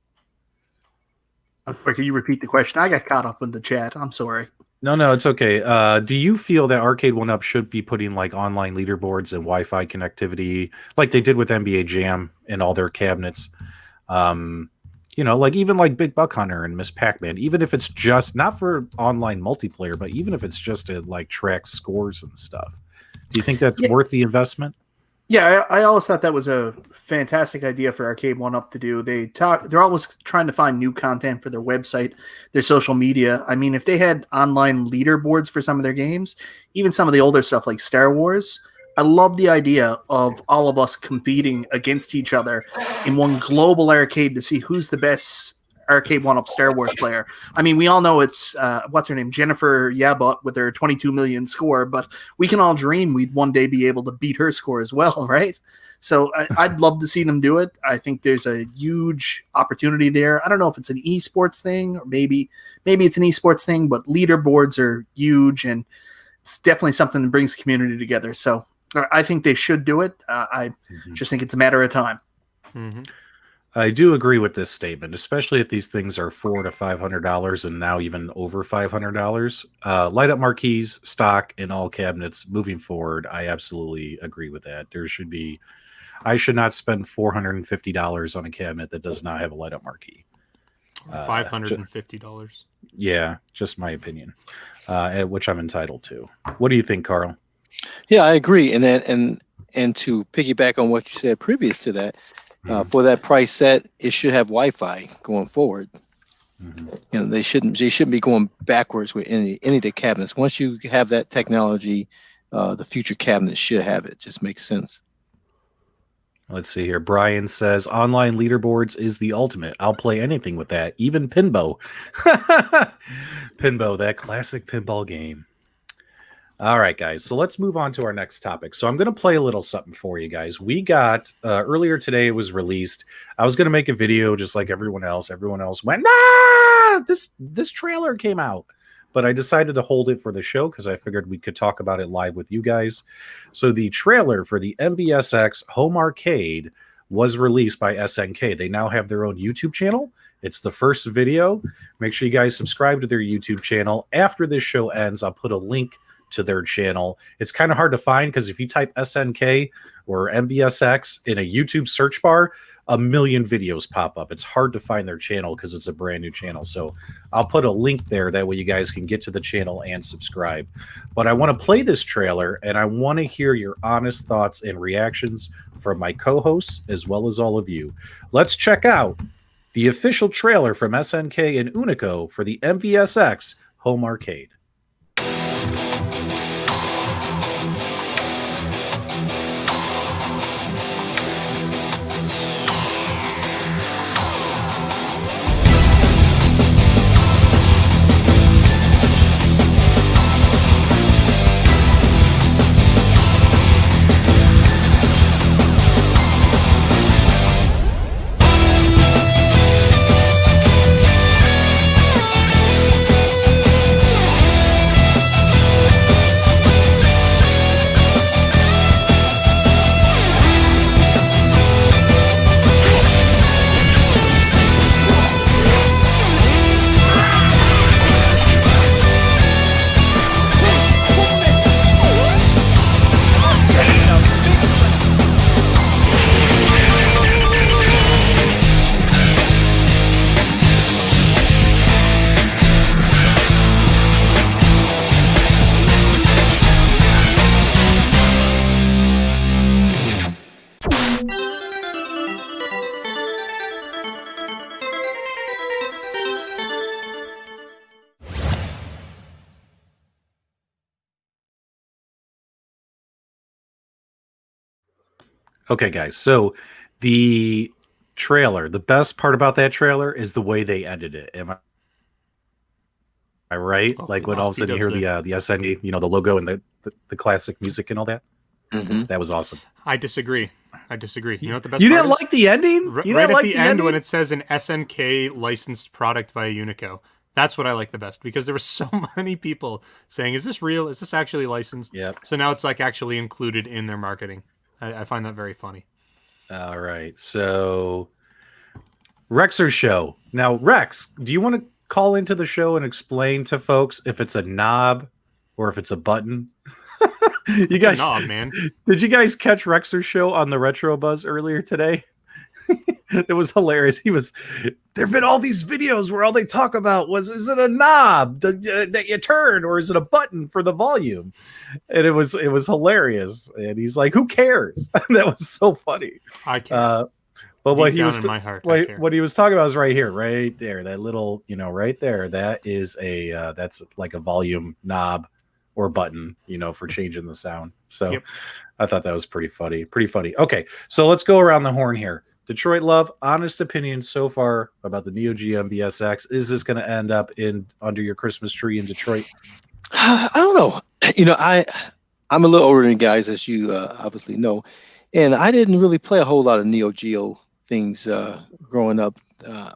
S5: Can you repeat the question? I got caught up in the chat. I'm sorry.
S1: No, it's okay. Do you feel that Arcade 1-Up should be putting like online leaderboards and Wi-Fi connectivity like they did with NBA Jam in all their cabinets? Like even like Big Buck Hunter and Miss Pac-Man, even if it's just not for online multiplayer, but even if it's just to like track scores and stuff. Do you think that's worth the investment?
S5: Yeah, I always thought that was a fantastic idea for Arcade 1-Up to do. They're always trying to find new content for their website, their social media. I mean, if they had online leaderboards for some of their games, even some of the older stuff like Star Wars, I love the idea of all of us competing against each other in one global arcade to see who's the best Arcade 1-Up Star Wars player. I mean, we all know it's what's her name, Jennifer Yabut with her 22 million score, but we can all dream we'd one day be able to beat her score as well, right? So I'd love to see them do it. I think there's a huge opportunity there. I don't know if it's an esports thing or maybe it's an esports thing, but leaderboards are huge and it's definitely something that brings the community together. So I think they should do it. I just think it's a matter of time.
S4: Mm-hmm.
S1: I do agree with this statement, especially if these things are $400 to $500 and now even over $500. Light up marquees, stock in all cabinets moving forward. I absolutely agree with that. I should not spend $450 on a cabinet that does not have a light up marquee.
S4: $550.
S1: Yeah, just my opinion, which I'm entitled to. What do you think, Carl?
S3: Yeah, I agree. And to piggyback on what you said previous to that, for that price set, it should have Wi-Fi going forward.
S1: Mm-hmm.
S3: They shouldn't be going backwards with any of the cabinets. Once you have that technology, the future cabinets should have it. Just makes sense.
S1: Let's see here. Brian says online leaderboards is the ultimate. I'll play anything with that, even pinball. Pinball, that classic pinball game. All right, guys. So let's move on to our next topic. So I'm going to play a little something for you guys. We got earlier today, it was released. I was going to make a video just like everyone else. Everyone else went, nah, this trailer came out. But I decided to hold it for the show because I figured we could talk about it live with you guys. So the trailer for the MVSX Home Arcade was released by SNK. They now have their own YouTube channel. It's the first video. Make sure you guys subscribe to their YouTube channel. After this show ends, I'll put a link to their channel. It's kind of hard to find because if you type SNK or MVSX in a YouTube search bar, a million videos pop up. It's hard to find their channel because it's a brand new channel. So I'll put a link there. That way you guys can get to the channel and subscribe. But I want to play this trailer and I want to hear your honest thoughts and reactions from my co-hosts as well as all of you. Let's check out the official trailer from SNK and Unico for the MVSX Home Arcade. Okay, guys. So the trailer. The best part about that trailer is the way they ended it. Am I right?
S4: Oh,
S1: Like
S4: we
S1: when all of a
S4: lost
S1: sudden you hear
S4: P-dubs
S1: the SNE, the logo and the classic music and all that.
S3: Mhm.
S1: That was awesome.
S4: I disagree. You know what the best
S1: You
S4: part
S1: didn't
S4: is?
S1: like the ending? You
S4: Right
S1: didn't
S4: at
S1: like
S4: the
S1: the
S4: end
S1: ending?
S4: when it says an SNK licensed product by Unico. That's what I like the best because there were so many people saying, "Is this real? Is this actually licensed?"
S1: Yep.
S4: So now it's like actually included in their marketing. I find that very funny.
S1: All right. So Rexer's show. Now, Rex, do you want to call into the show and explain to folks if it's a knob or if it's a button? You
S4: It's
S1: guys,
S4: a knob, man.
S1: did you guys catch Rexer's show on the Retro Buzz earlier today? It was hilarious. There've been all these videos where all they talk about is it a knob that you turn or is it a button for the volume? And it was hilarious. And he's like, who cares? That was so funny.
S4: I care.
S1: But what
S4: Deep
S1: he
S4: down
S1: was
S4: in my heart, I care.
S1: what he was talking about is right here, right there, that little, right there. That is that's like a volume knob or button, for changing the sound. So
S4: Yep.
S1: I thought that was pretty funny. Pretty funny. Okay, so let's go around the horn here. Detroit Love, honest opinion so far about the Neo Geo MVSX. Is this going to end up under your Christmas tree in Detroit?
S3: I don't know. I'm a little older than you guys, as you obviously know, and I didn't really play a whole lot of Neo Geo things growing up,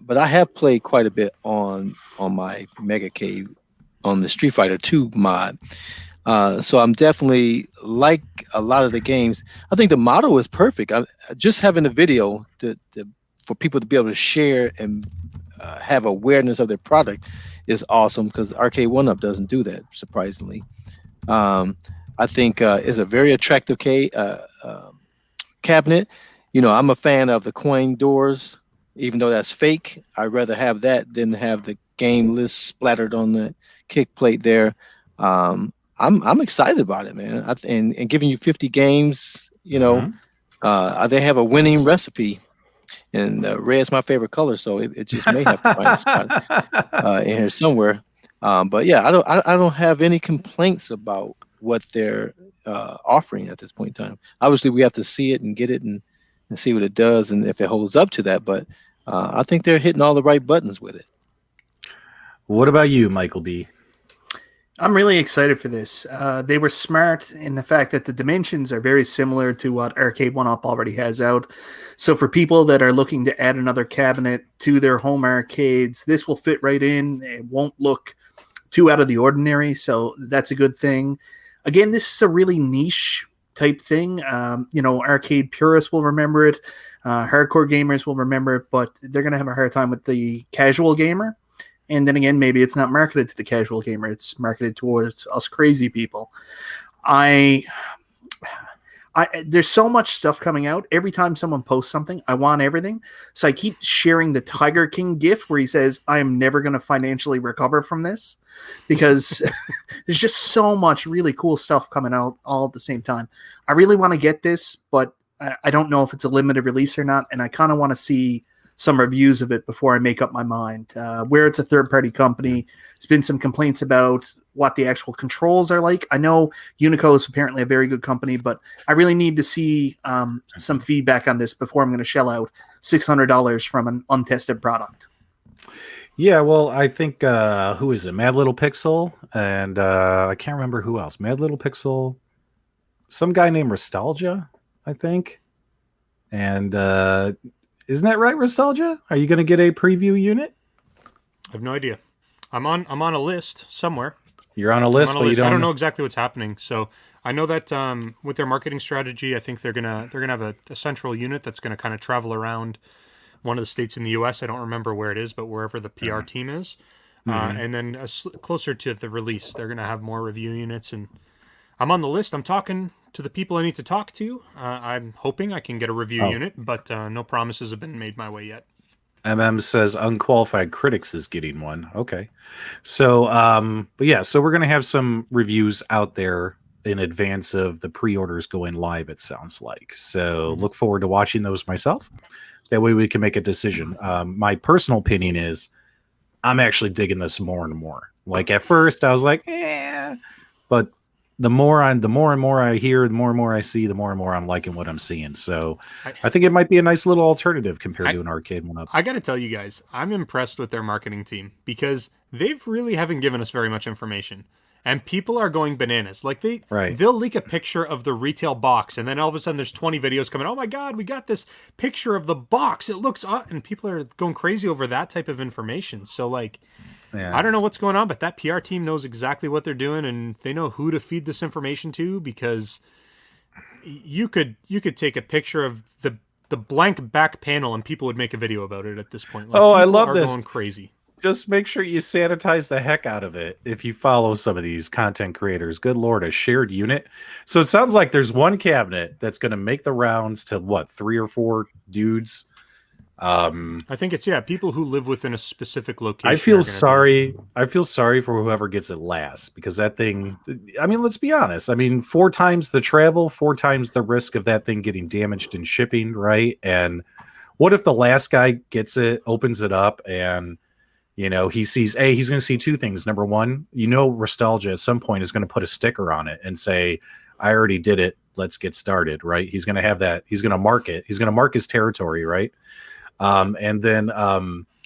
S3: but I have played quite a bit on my Mega Cave on the Street Fighter 2 mod. So I'm definitely like a lot of the games. I think the model is perfect. Just having a video for people to be able to share and have awareness of their product is awesome because Arcade 1-Up doesn't do that, surprisingly. I think it's a very attractive cabinet. I'm a fan of the coin doors, even though that's fake. I'd rather have that than have the game list splattered on the kick plate there. I'm excited about it, man. And giving you 50 games, they have a winning recipe, and red's my favorite color, so it just may have to find a spot in here somewhere. But yeah, I don't have any complaints about what they're offering at this point in time. Obviously, we have to see it and get it and see what it does and if it holds up to that. But I think they're hitting all the right buttons with it.
S1: What about you, Michael B?
S5: I'm really excited for this. They were smart in the fact that the dimensions are very similar to what Arcade 1-Up already has out. So for people that are looking to add another cabinet to their home arcades, this will fit right in. It won't look too out of the ordinary, so that's a good thing. Again, this is a really niche type thing. Arcade purists will remember it. Hardcore gamers will remember it, but they're going to have a hard time with the casual gamer. And then again, maybe it's not marketed to the casual gamer. It's marketed towards us crazy people. There's so much stuff coming out. Every time someone posts something, I want everything. So I keep sharing the Tiger King gif where he says, I am never going to financially recover from this, because there's just so much really cool stuff coming out all at the same time. I really want to get this, but I don't know if it's a limited release or not. And I kind of want to see some reviews of it before I make up my mind. Where it's a third-party company, there's been some complaints about what the actual controls are like. I know Unico is apparently a very good company, but I really need to see some feedback on this before I'm going to shell out $600 from an untested product.
S1: Yeah, well, I think, who is it? Mad Little Pixel, and I can't remember who else. Mad Little Pixel, some guy named Nostalgia, I think. And isn't that right, Nostalgia? Are you going to get a preview unit?
S4: I have no idea. I'm on a list somewhere.
S1: You're on a list, but you don't.
S4: I don't know exactly what's happening. So I know that with their marketing strategy, I think they're gonna have a central unit that's gonna kind of travel around one of the states in the U.S. I don't remember where it is, but wherever the PR team is, and then closer to the release, they're gonna have more review units. And I'm on the list. I'm talking to the people I need to talk to. I'm hoping I can get a review unit, but no promises have been made my way yet.
S1: Says Unqualified Critics is getting one. Okay. So, but yeah, so we're going to have some reviews out there in advance of the pre-orders going live, it sounds like. So look forward to watching those myself. That way we can make a decision. My personal opinion is I'm actually digging this more and more. Like at first I was like, but the more and more I hear, the more and more I see, the more and more I'm liking what I'm seeing. So I think it might be a nice little alternative compared to an arcade one up.
S4: I got to tell you guys, I'm impressed with their marketing team because they've really haven't given us very much information. And people are going bananas. Like they'll leak a picture of the retail box, and then all of a sudden there's 20 videos coming. Oh my God, we got this picture of the box. It looks, and people are going crazy over that type of information. So like, I don't know what's going on, but that PR team knows exactly what they're doing, and they know who to feed this information to, because you could take a picture of the blank back panel and people would make a video about it at this point. Like,
S1: I love this.
S4: Going crazy.
S1: Just make sure you sanitize the heck out of it if you follow some of these content creators. Good Lord, a shared unit. So it sounds like there's one cabinet that's going to make the rounds to what, 3 or 4 dudes.
S4: I think it's people who live within a specific location.
S1: I feel sorry for whoever gets it last, because that thing, I mean, let's be honest. I mean, 4 times the travel, 4 times the risk of that thing getting damaged in shipping, right? And what if the last guy gets it, opens it up, and he sees, he's going to see 2 things. Number one, Nostalgia at some point is going to put a sticker on it and say, I already did it. Let's get started, right? He's going to have that. He's going to mark it. He's going to mark his territory, right? And then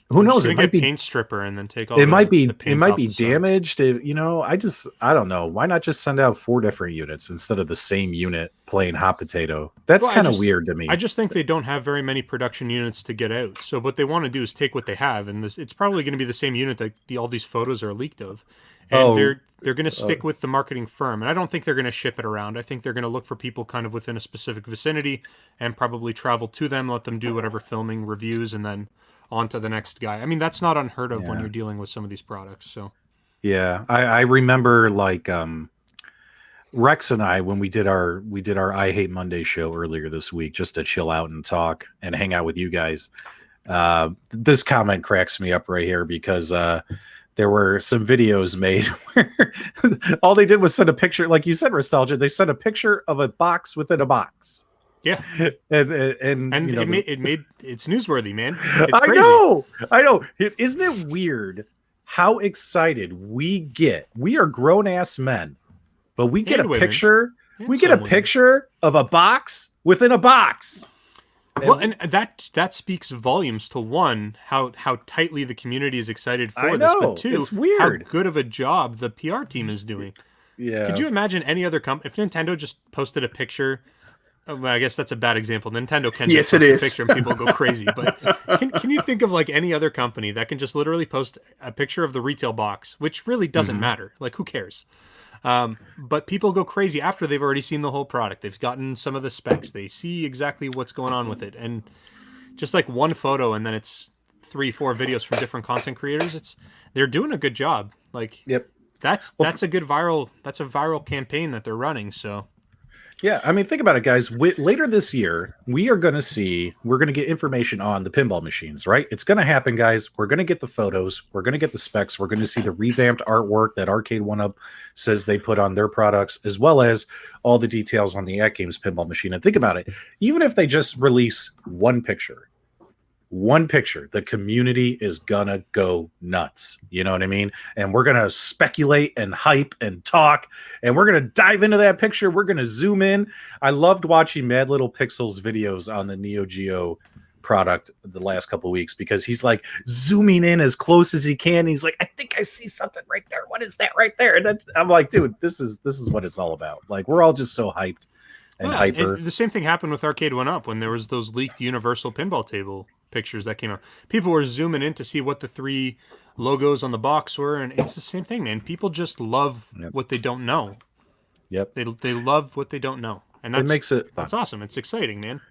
S1: who knows? It might be
S4: paint stripper and then take all.
S1: It might be damaged. I don't know. Why not just send out 4 different units instead of the same unit playing hot potato? That's kind of weird to me.
S4: I just think they don't have very many production units to get out. So what they want to do is take what they have, and it's probably going to be the same unit that all these photos are leaked of. And they're going to stick with the marketing firm. And I don't think they're going to ship it around. I think they're going to look for people kind of within a specific vicinity and probably travel to them, let them do whatever filming, reviews, and then on to the next guy. I mean, that's not unheard of when you're dealing with some of these products. So
S1: yeah, I remember like Rex and I, when we did our I Hate Monday show earlier this week, just to chill out and talk and hang out with you guys. This comment cracks me up right here, because there were some videos made where all they did was send a picture, like you said, Nostalgia. They sent a picture of a box within a box.
S4: Yeah,
S1: and
S4: it's newsworthy, man. It's crazy.
S1: I know. Isn't it weird how excited we get? We are grown ass men, but we get a picture. We get a picture of a box within a box.
S4: Well, and that speaks volumes to, one, how tightly the community is excited for this, but 2,
S1: it's weird.
S4: How good of a job the PR team is doing.
S1: Yeah.
S4: Could you imagine any other company if Nintendo just posted a picture? Well, I guess that's a bad example. Nintendo can just post a picture and people go crazy. But can you think of like any other company that can just literally post a picture of the retail box, which really doesn't matter? Like, who cares? But people go crazy after they've already seen the whole product. They've gotten some of the specs. They see exactly what's going on with it. And just like one photo and then it's 3-4 videos from different content creators. They're doing a good job. Like, that's a good viral campaign that they're running. So
S1: yeah, I mean, think about it, guys. Later this year, we're going to get information on the pinball machines, right? It's going to happen, guys. We're going to get the photos. We're going to get the specs. We're going to see the revamped artwork that Arcade 1UP says they put on their products, as well as all the details on the At Games pinball machine. And think about it. Even if they just release one picture, the community is gonna go nuts. You know what I mean? And we're gonna speculate and hype and talk, and we're gonna dive into that picture. We're gonna zoom in. I loved watching Mad Little Pixel's videos on the Neo Geo product the last couple of weeks, because he's like zooming in as close as he can. He's like, I think I see something right there. What is that right there? And I'm like, dude, this is what it's all about. Like, we're all just so hyped and hyper.
S4: The same thing happened with Arcade 1UP when there was those leaked Universal Pinball Table pictures that came out. People were zooming in to see what the 3 logos on the box were, and it's the same thing, man. People just love what they don't know.
S1: Yep.
S4: They love what they don't know, and
S1: it makes it fun.
S4: That's awesome. It's exciting, man.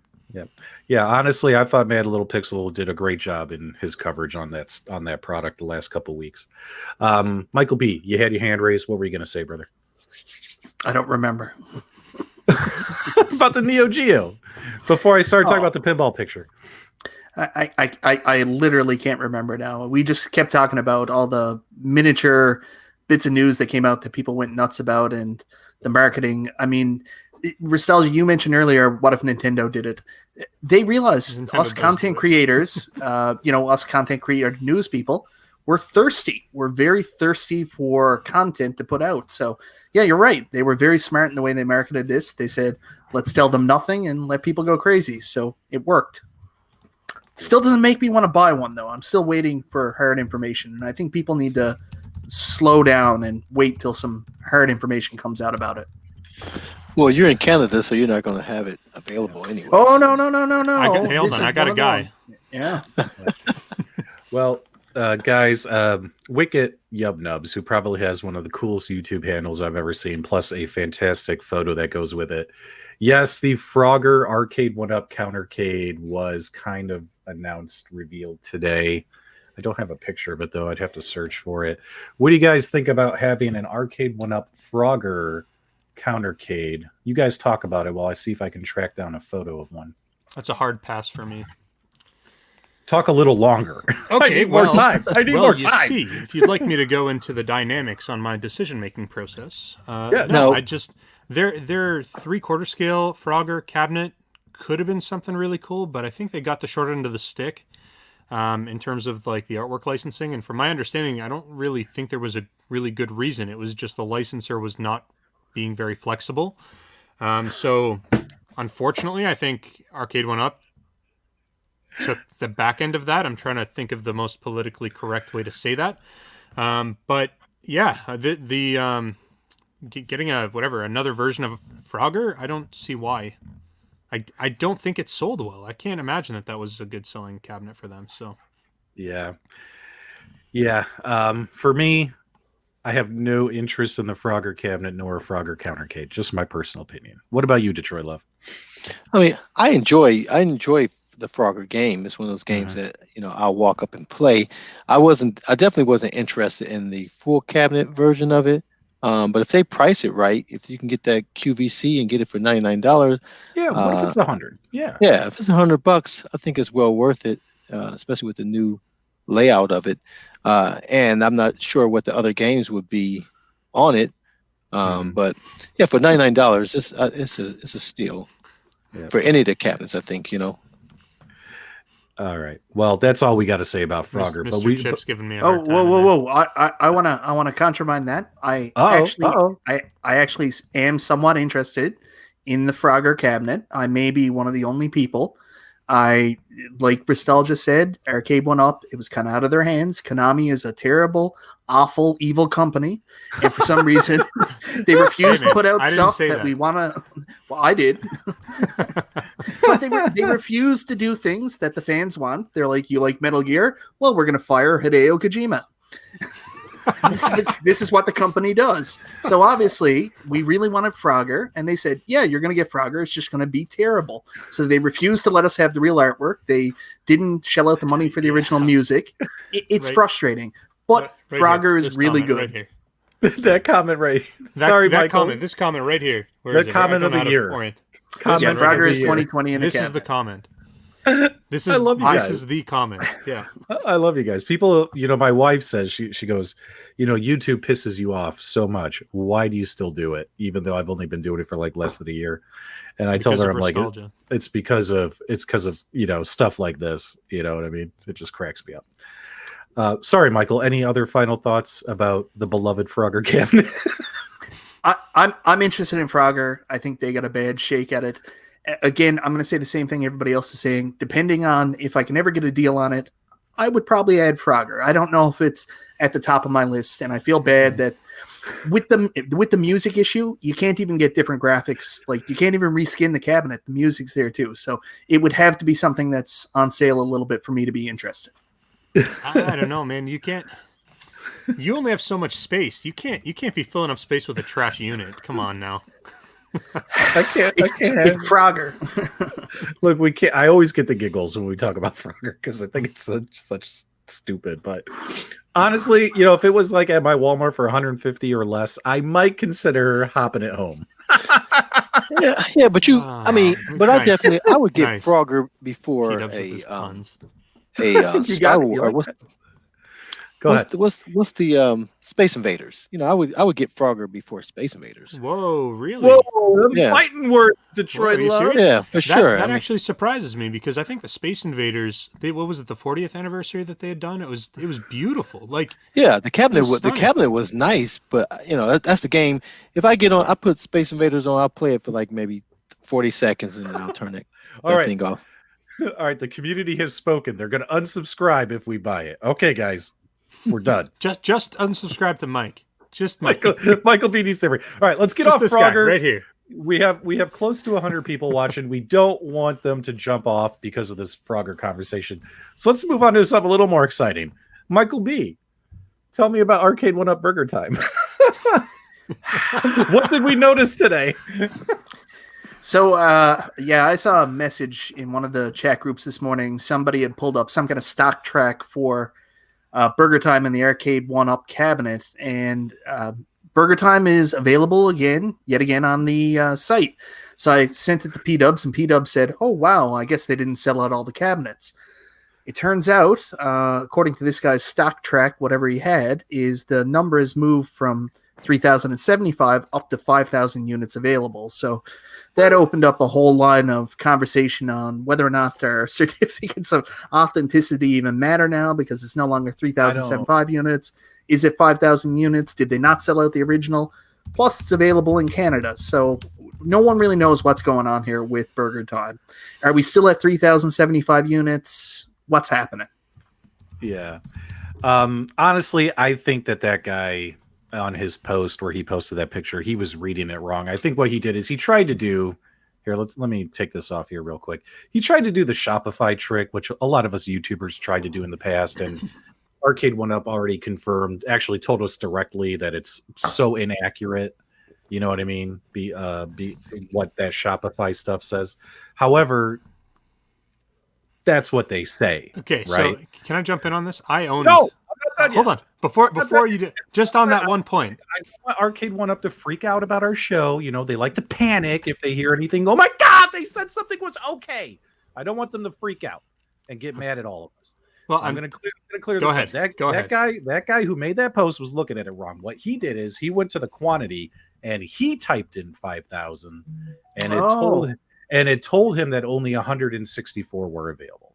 S1: Yeah. Honestly, I thought Mad Little Pixel did a great job in his coverage on that product the last couple of weeks. Michael B, you had your hand raised. What were you going to say, brother?
S5: I don't remember.
S1: About the Neo Geo. Before I started talking about the pinball picture.
S5: I literally can't remember now. We just kept talking about all the miniature bits of news that came out that people went nuts about, and the marketing. I mean, Nostalgia, you mentioned earlier, what if Nintendo did it? They realized us content creators, us content creator news people, we're thirsty. We're very thirsty for content to put out. So, yeah, you're right. They were very smart in the way they marketed this. They said, let's tell them nothing and let people go crazy. So it worked. Still doesn't make me want to buy one, though. I'm still waiting for hard information. And I think people need to slow down and wait till some hard information comes out about it.
S3: Well, you're in Canada, so you're not going to have it available anyway.
S5: Oh, no.
S4: Hold on. I got a guy.
S5: Yeah.
S1: Well, guys, Wicket Yubnubs, who probably has one of the coolest YouTube handles I've ever seen, plus a fantastic photo that goes with it. Yes, the Frogger Arcade 1-Up Countercade was kind of announced, revealed today. I don't have a picture of it, though. I'd have to search for it. What do you guys think about having an Arcade 1-Up Frogger Countercade? You guys talk about it while I see if I can track down a photo of one.
S4: That's a hard pass for me.
S1: Talk a little longer.
S4: Okay,
S1: I need more time. More time.
S4: See, if you'd like me to go into the dynamics on my decision-making process,
S3: No.
S4: I just their 3/4 scale Frogger cabinet could have been something really cool, but I think they got the short end of the stick in terms of like the artwork licensing. And from my understanding, I don't really think there was a really good reason. It was just the licensor was not being very flexible. So unfortunately, I think Arcade 1-Up took the back end of that. I'm trying to think of the most politically correct way to say that. But yeah, getting another version of Frogger, I don't see why. I don't think it sold well. I can't imagine that was a good selling cabinet for them. So
S1: yeah. For me, I have no interest in the Frogger cabinet nor a Frogger countercade. Just my personal opinion. What about you, Detroit Love?
S3: I mean, I enjoy the Frogger game. It's one of those games that I'll walk up and play. I definitely wasn't interested in the full cabinet version of it. But if they price it right, if you can get that QVC and get it for $99,
S1: yeah, what if it's $100? Yeah,
S3: if it's $100, I think it's well worth it, especially with the new layout of it. And I'm not sure what the other games would be on it. But yeah, for $99, it's a steal for any of the cabinets, I think.
S1: All right. Well, that's all we got to say about Frogger.
S4: Mr. Chip's giving me a
S5: Oh,
S4: hard time.
S5: whoa! I wanna countermine that. I actually am somewhat interested in the Frogger cabinet. I may be one of the only people. Like Bristol just said, Arcade 1-Up, it was kind of out of their hands. Konami is a terrible, awful, evil company, and for some reason, they refuse to put out stuff that we want to. Well, I did, but they refuse to do things that the fans want. They're like, you like Metal Gear? Well, we're going to fire Hideo Kojima. This is what the company does. So obviously, we really wanted Frogger, and they said, yeah, you're going to get Frogger. It's just going to be terrible. So they refused to let us have the real artwork. They didn't shell out the money for the original music. It's frustrating. But Frogger is really good.
S4: Right
S1: that comment right. Sorry, Michael.
S4: This comment right here.
S1: The comment of the year.
S5: Frogger is 2020 in the
S4: This is the comment. This is the comment. Yeah.
S1: I love you guys. People, my wife says, she goes, YouTube pisses you off so much. Why do you still do it? Even though I've only been doing it for like less than a year. And I told her, I'm like, it's because of stuff like this. You know what I mean? It just cracks me up. Sorry, Michael, any other final thoughts about the beloved Frogger cabinet?
S5: I'm interested in Frogger. I think they got a bad shake at it. Again, I'm going to say the same thing everybody else is saying. Depending on if I can ever get a deal on it, I would probably add Frogger. I don't know if it's at the top of my list, and I feel bad that with the music issue, you can't even get different graphics. Like, you can't even reskin the cabinet. The music's there too, so it would have to be something that's on sale a little bit for me to be interested.
S4: I don't know, man. You can't. You only have so much space. You can't be filling up space with a trash unit. Come on now.
S1: I can't.
S5: It's Frogger.
S1: Look, we can't. I always get the giggles when we talk about Frogger because I think it's such stupid. But honestly, if it was like at my Walmart for $150 or less, I might consider hopping it home.
S3: yeah, but I would get Frogger before a Star Wars.
S1: Go ahead.
S3: What's the Space Invaders? You know, I would get Frogger before Space Invaders.
S4: Whoa, really?
S1: Whoa, them
S3: Yeah.
S1: fighting words,
S4: Whoa,
S1: Detroit
S4: are you
S1: love.
S4: serious?
S3: Yeah, for sure.
S4: That
S3: I mean,
S4: actually surprises me because I think the Space Invaders, what was it, the 40th anniversary that they had done? It was beautiful. Like,
S3: yeah, the cabinet
S4: was
S3: was the
S4: stunning.
S3: cabinet was nice, but you know that's the game. If I get on, I put Space Invaders on. I'll play it for like maybe 40 seconds, and then I'll turn that
S1: All right.
S3: thing off.
S1: All right, the community has spoken. They're going to unsubscribe if we buy it. Okay, guys, we're done.
S4: just unsubscribe to Mike. Just Mike.
S1: Michael B needs to. All right, let's get
S4: Just
S1: off
S4: this guy
S1: Frogger.
S4: right here.
S1: We have close to 100 people watching. We don't want them to jump off because of this Frogger conversation. So let's move on to something a little more exciting. Michael B, tell me about Arcade 1-Up Burger Time. What did we notice today?
S5: So, yeah, I saw a message in one of the chat groups this morning. Somebody had pulled up some kind of stock track for Burger Time in the Arcade 1-Up cabinet, and Burger Time is available yet again on the site. So I sent it to P-Dubs, and P-Dubs said, oh, wow, I guess they didn't sell out all the cabinets. It turns out, according to this guy's stock track, whatever he had, is the number has moved from 3,075 up to 5,000 units available. So that opened up a whole line of conversation on whether or not their certificates of authenticity even matter now, because it's no longer 3,075 units. Is it 5,000 units? Did they not sell out the original? Plus, it's available in Canada. So no one really knows what's going on here with Burger Time. Are we still at 3,075 units? What's happening?
S1: Yeah. Honestly, I think that guy on his post where he posted that picture, he was reading it wrong. I think what he did is he tried to do here. Let me take this off here real quick. He tried to do the Shopify trick, which a lot of us YouTubers tried to do in the past. And Arcade 1-Up already confirmed, actually told us directly that it's so inaccurate. You know what I mean? Be what that Shopify stuff says. However, that's what they say.
S4: Okay,
S1: right?
S4: So can I jump in on this? I own.
S1: No,
S4: hold on. Before you do, just on that one point.
S1: I want Arcade 1-Up to freak out about our show. You know, they like to panic if they hear anything. Oh my God, they said something was okay. I don't want them to freak out and get mad at all of us.
S4: Well,
S1: I'm going to clear
S4: go
S1: this
S4: ahead.
S1: up. That guy who made that post was looking at it wrong. What he did is he went to the quantity and he typed in 5,000, and it told him that only 164 were available.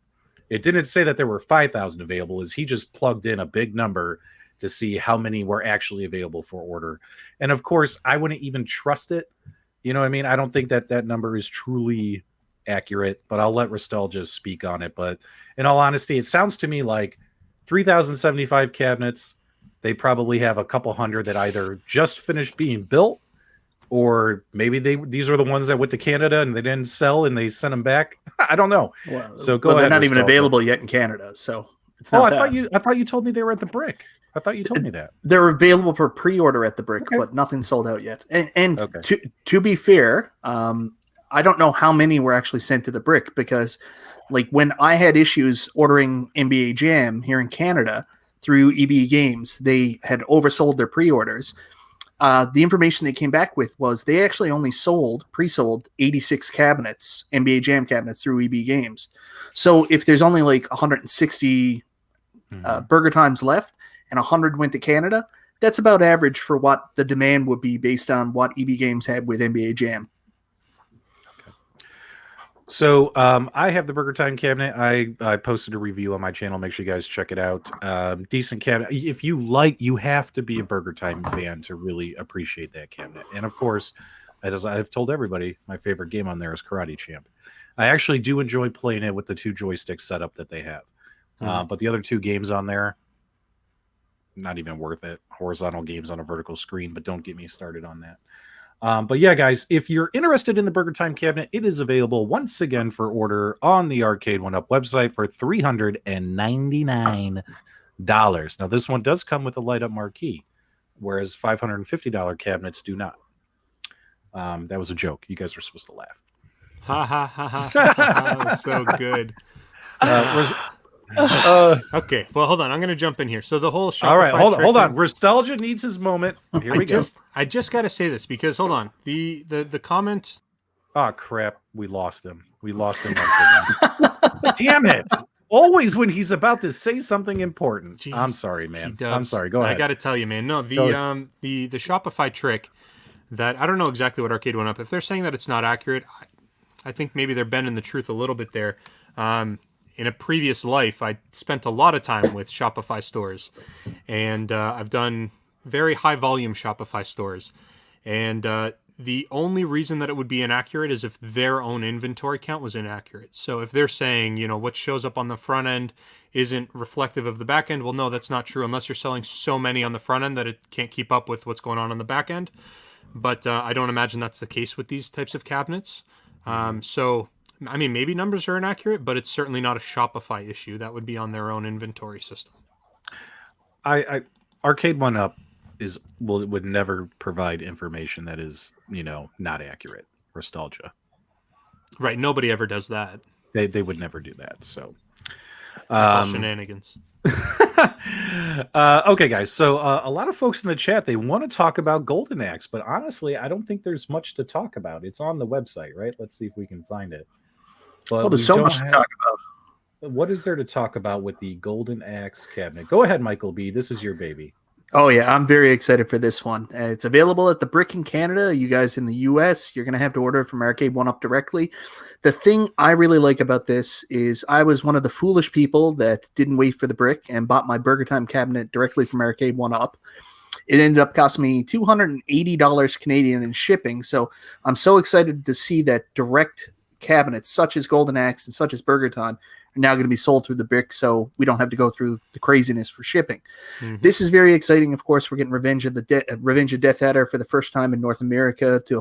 S1: It didn't say that there were 5,000 available. As he just plugged in a big number to see how many were actually available for order. And of course, I wouldn't even trust it. You know what I mean? I don't think that number is truly accurate, but I'll let Ristal just speak on it. But in all honesty, it sounds to me like 3,075 cabinets. They probably have a couple hundred that either just finished being built, or maybe these are the ones that went to Canada and they didn't sell and they sent them back. I don't know.
S5: Well,
S1: so go ahead.
S5: They're not even
S1: Ristal.
S5: available yet in Canada, so it's not.
S1: I thought you told me they were at the Brick. I thought you told me that.
S5: They're available for pre-order at the Brick, but nothing sold out yet. And to be fair, I don't know how many were actually sent to the Brick, because like when I had issues ordering NBA Jam here in Canada through EB Games, they had oversold their pre-orders. The information they came back with was they actually only pre-sold 86 cabinets, NBA Jam cabinets through EB Games. So if there's only like 160 Burger Times left and 100 went to Canada, that's about average for what the demand would be based on what EB Games had with NBA Jam.
S1: So I have the Burger Time cabinet. I posted a review on my channel. Make sure you guys check it out. Decent cabinet. If you have to be a Burger Time fan to really appreciate that cabinet. And of course, as I've told everybody, my favorite game on there is Karate Champ. I actually do enjoy playing it with the 2 joystick setup that they have. But the other 2 games on there, not even worth it. Horizontal games on a vertical screen, but don't get me started on that. But yeah, guys, if you're interested in the Burger Time cabinet, it is available once again for order on the Arcade 1-Up website for $399. Now, this one does come with a light-up marquee, whereas $550 cabinets do not. That was a joke. You guys were supposed to laugh.
S4: Ha ha ha ha! That was so good. Okay, well, hold on. I'm going to jump in here. So the whole Shopify.
S1: All right, hold on. Nostalgia needs his moment. Here we go.
S4: I just got to say this because hold on. The comment.
S1: Oh crap! We lost him. We lost him once again. Damn it! Always when he's about to say something important.
S4: Jeez,
S1: I'm sorry, man.
S4: P-dubs.
S1: I'm sorry. Go ahead.
S4: I got to tell you, man. No,
S1: Go ahead.
S4: the Shopify trick that I don't know exactly what Arcade went up. If they're saying that it's not accurate, I think maybe they're bending the truth a little bit there. In a previous life, I spent a lot of time with Shopify stores, and I've done very high volume Shopify stores. And the only reason that it would be inaccurate is if their own inventory count was inaccurate. So if they're saying, what shows up on the front end isn't reflective of the back end, well, no, that's not true unless you're selling so many on the front end that it can't keep up with what's going on the back end. But I don't imagine that's the case with these types of cabinets. So, I mean, maybe numbers are inaccurate, but it's certainly not a Shopify issue. That would be on their own inventory system.
S1: Arcade One Up would never provide information that is, not accurate. Nostalgia.
S4: Right. Nobody ever does that.
S1: They would never do that. So,
S4: shenanigans.
S1: Okay, guys. So a lot of folks in the chat, they want to talk about Golden Axe, but honestly, I don't think there's much to talk about. It's on the website, right? Let's see if we can find it. But
S5: there's so much to talk about.
S1: What is there to talk about with the Golden Axe cabinet? Go ahead, Michael B. This is your baby.
S5: Oh, yeah. I'm very excited for this one. It's available at the Brick in Canada. You guys in the US, you're going to have to order it from Arcade One Up directly. The thing I really like about this is I was one of the foolish people that didn't wait for the Brick and bought my Burger Time cabinet directly from Arcade One Up. It ended up costing me $280 Canadian in shipping. So I'm so excited to see that direct cabinets such as Golden Axe and such as Burger Time are now going to be sold through the Brick, so we don't have to go through the craziness for shipping. Mm-hmm. This is very exciting. Of course, we're getting Revenge of Death Adder for the first time in North America to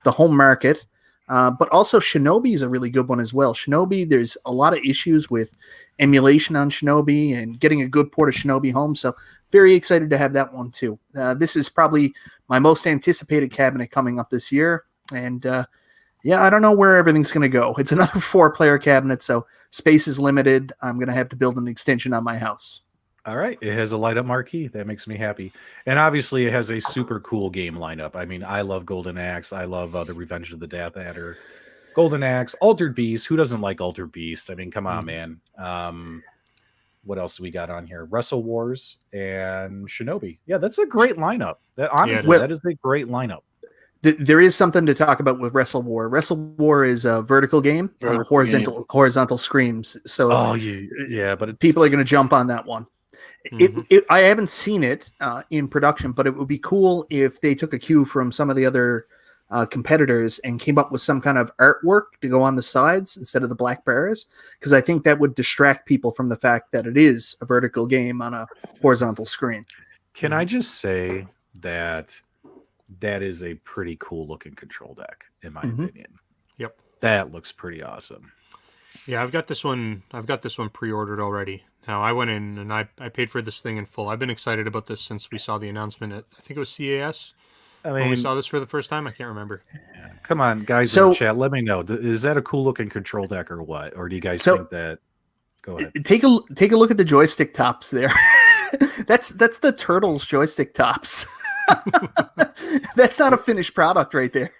S5: the home market. But also Shinobi is a really good one as well. Shinobi, there's a lot of issues with emulation on Shinobi and getting a good port of Shinobi home. So very excited to have that one too. This is probably my most anticipated cabinet coming up this year. And I don't know where everything's going to go. It's another 4-player cabinet, so space is limited. I'm going to have to build an extension on my house.
S1: All right. It has a light-up marquee. That makes me happy. And obviously, it has a super cool game lineup. I mean, I love Golden Axe. I love the Revenge of the Death Adder. Golden Axe, Altered Beast. Who doesn't like Altered Beast? I mean, come on, man. What else do we got on here? Wrestle Wars and Shinobi. Yeah, that's a great lineup. Honestly, that is a great lineup.
S5: There is something to talk about with Wrestle War. Wrestle War is a vertical game on horizontal screens. So,
S1: but
S5: people are going to jump on that one. Mm-hmm. I haven't seen it in production, but it would be cool if they took a cue from some of the other competitors and came up with some kind of artwork to go on the sides instead of the black bars, because I think that would distract people from the fact that it is a vertical game on a horizontal screen.
S1: Can I just say that is a pretty cool looking control deck, in my opinion.
S4: Yep.
S1: That looks pretty awesome.
S4: Yeah, I've got this one pre-ordered already. Now, I went in and I paid for this thing in full. I've been excited about this since we saw the announcement at, I think it was CAS. When we saw this for the first time, I can't remember.
S1: Yeah. Come on, guys in the chat, let me know. Is that a cool looking control deck or what? Or do you guys think that? Go ahead.
S5: Take a look at the joystick tops there. That's the Turtles joystick tops. That's not a finished product right there.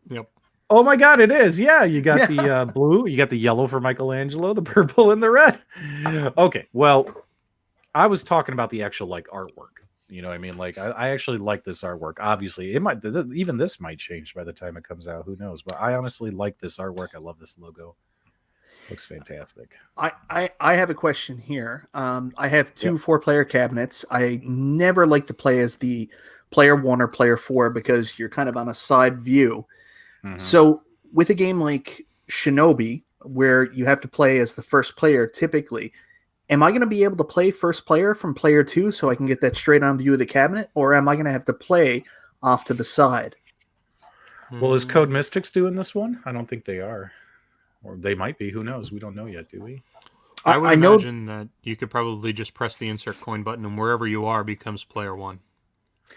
S4: Yep.
S1: Oh my God, it is. Yeah, you got the blue, you got the yellow for Michelangelo, the purple, and the red. Okay, well, I was talking about the actual artwork. You know what I mean? I actually like this artwork. Obviously, even this might change by the time it comes out. Who knows? But I honestly like this artwork. I love this logo. Looks fantastic.
S5: I have a question here. I have two 4-player cabinets. I never like to play as the player 1 or player 4 because you're kind of on a side view. Mm-hmm. So with a game like Shinobi, where you have to play as the first player typically, am I going to be able to play first player from player 2 so I can get that straight on view of the cabinet, or am I going to have to play off to the side?
S1: Well, is Code Mystics doing this one? I don't think they are. Or they might be. Who knows? We don't know yet, do we?
S4: I would imagine that you could probably just press the insert coin button, and wherever you are becomes player 1.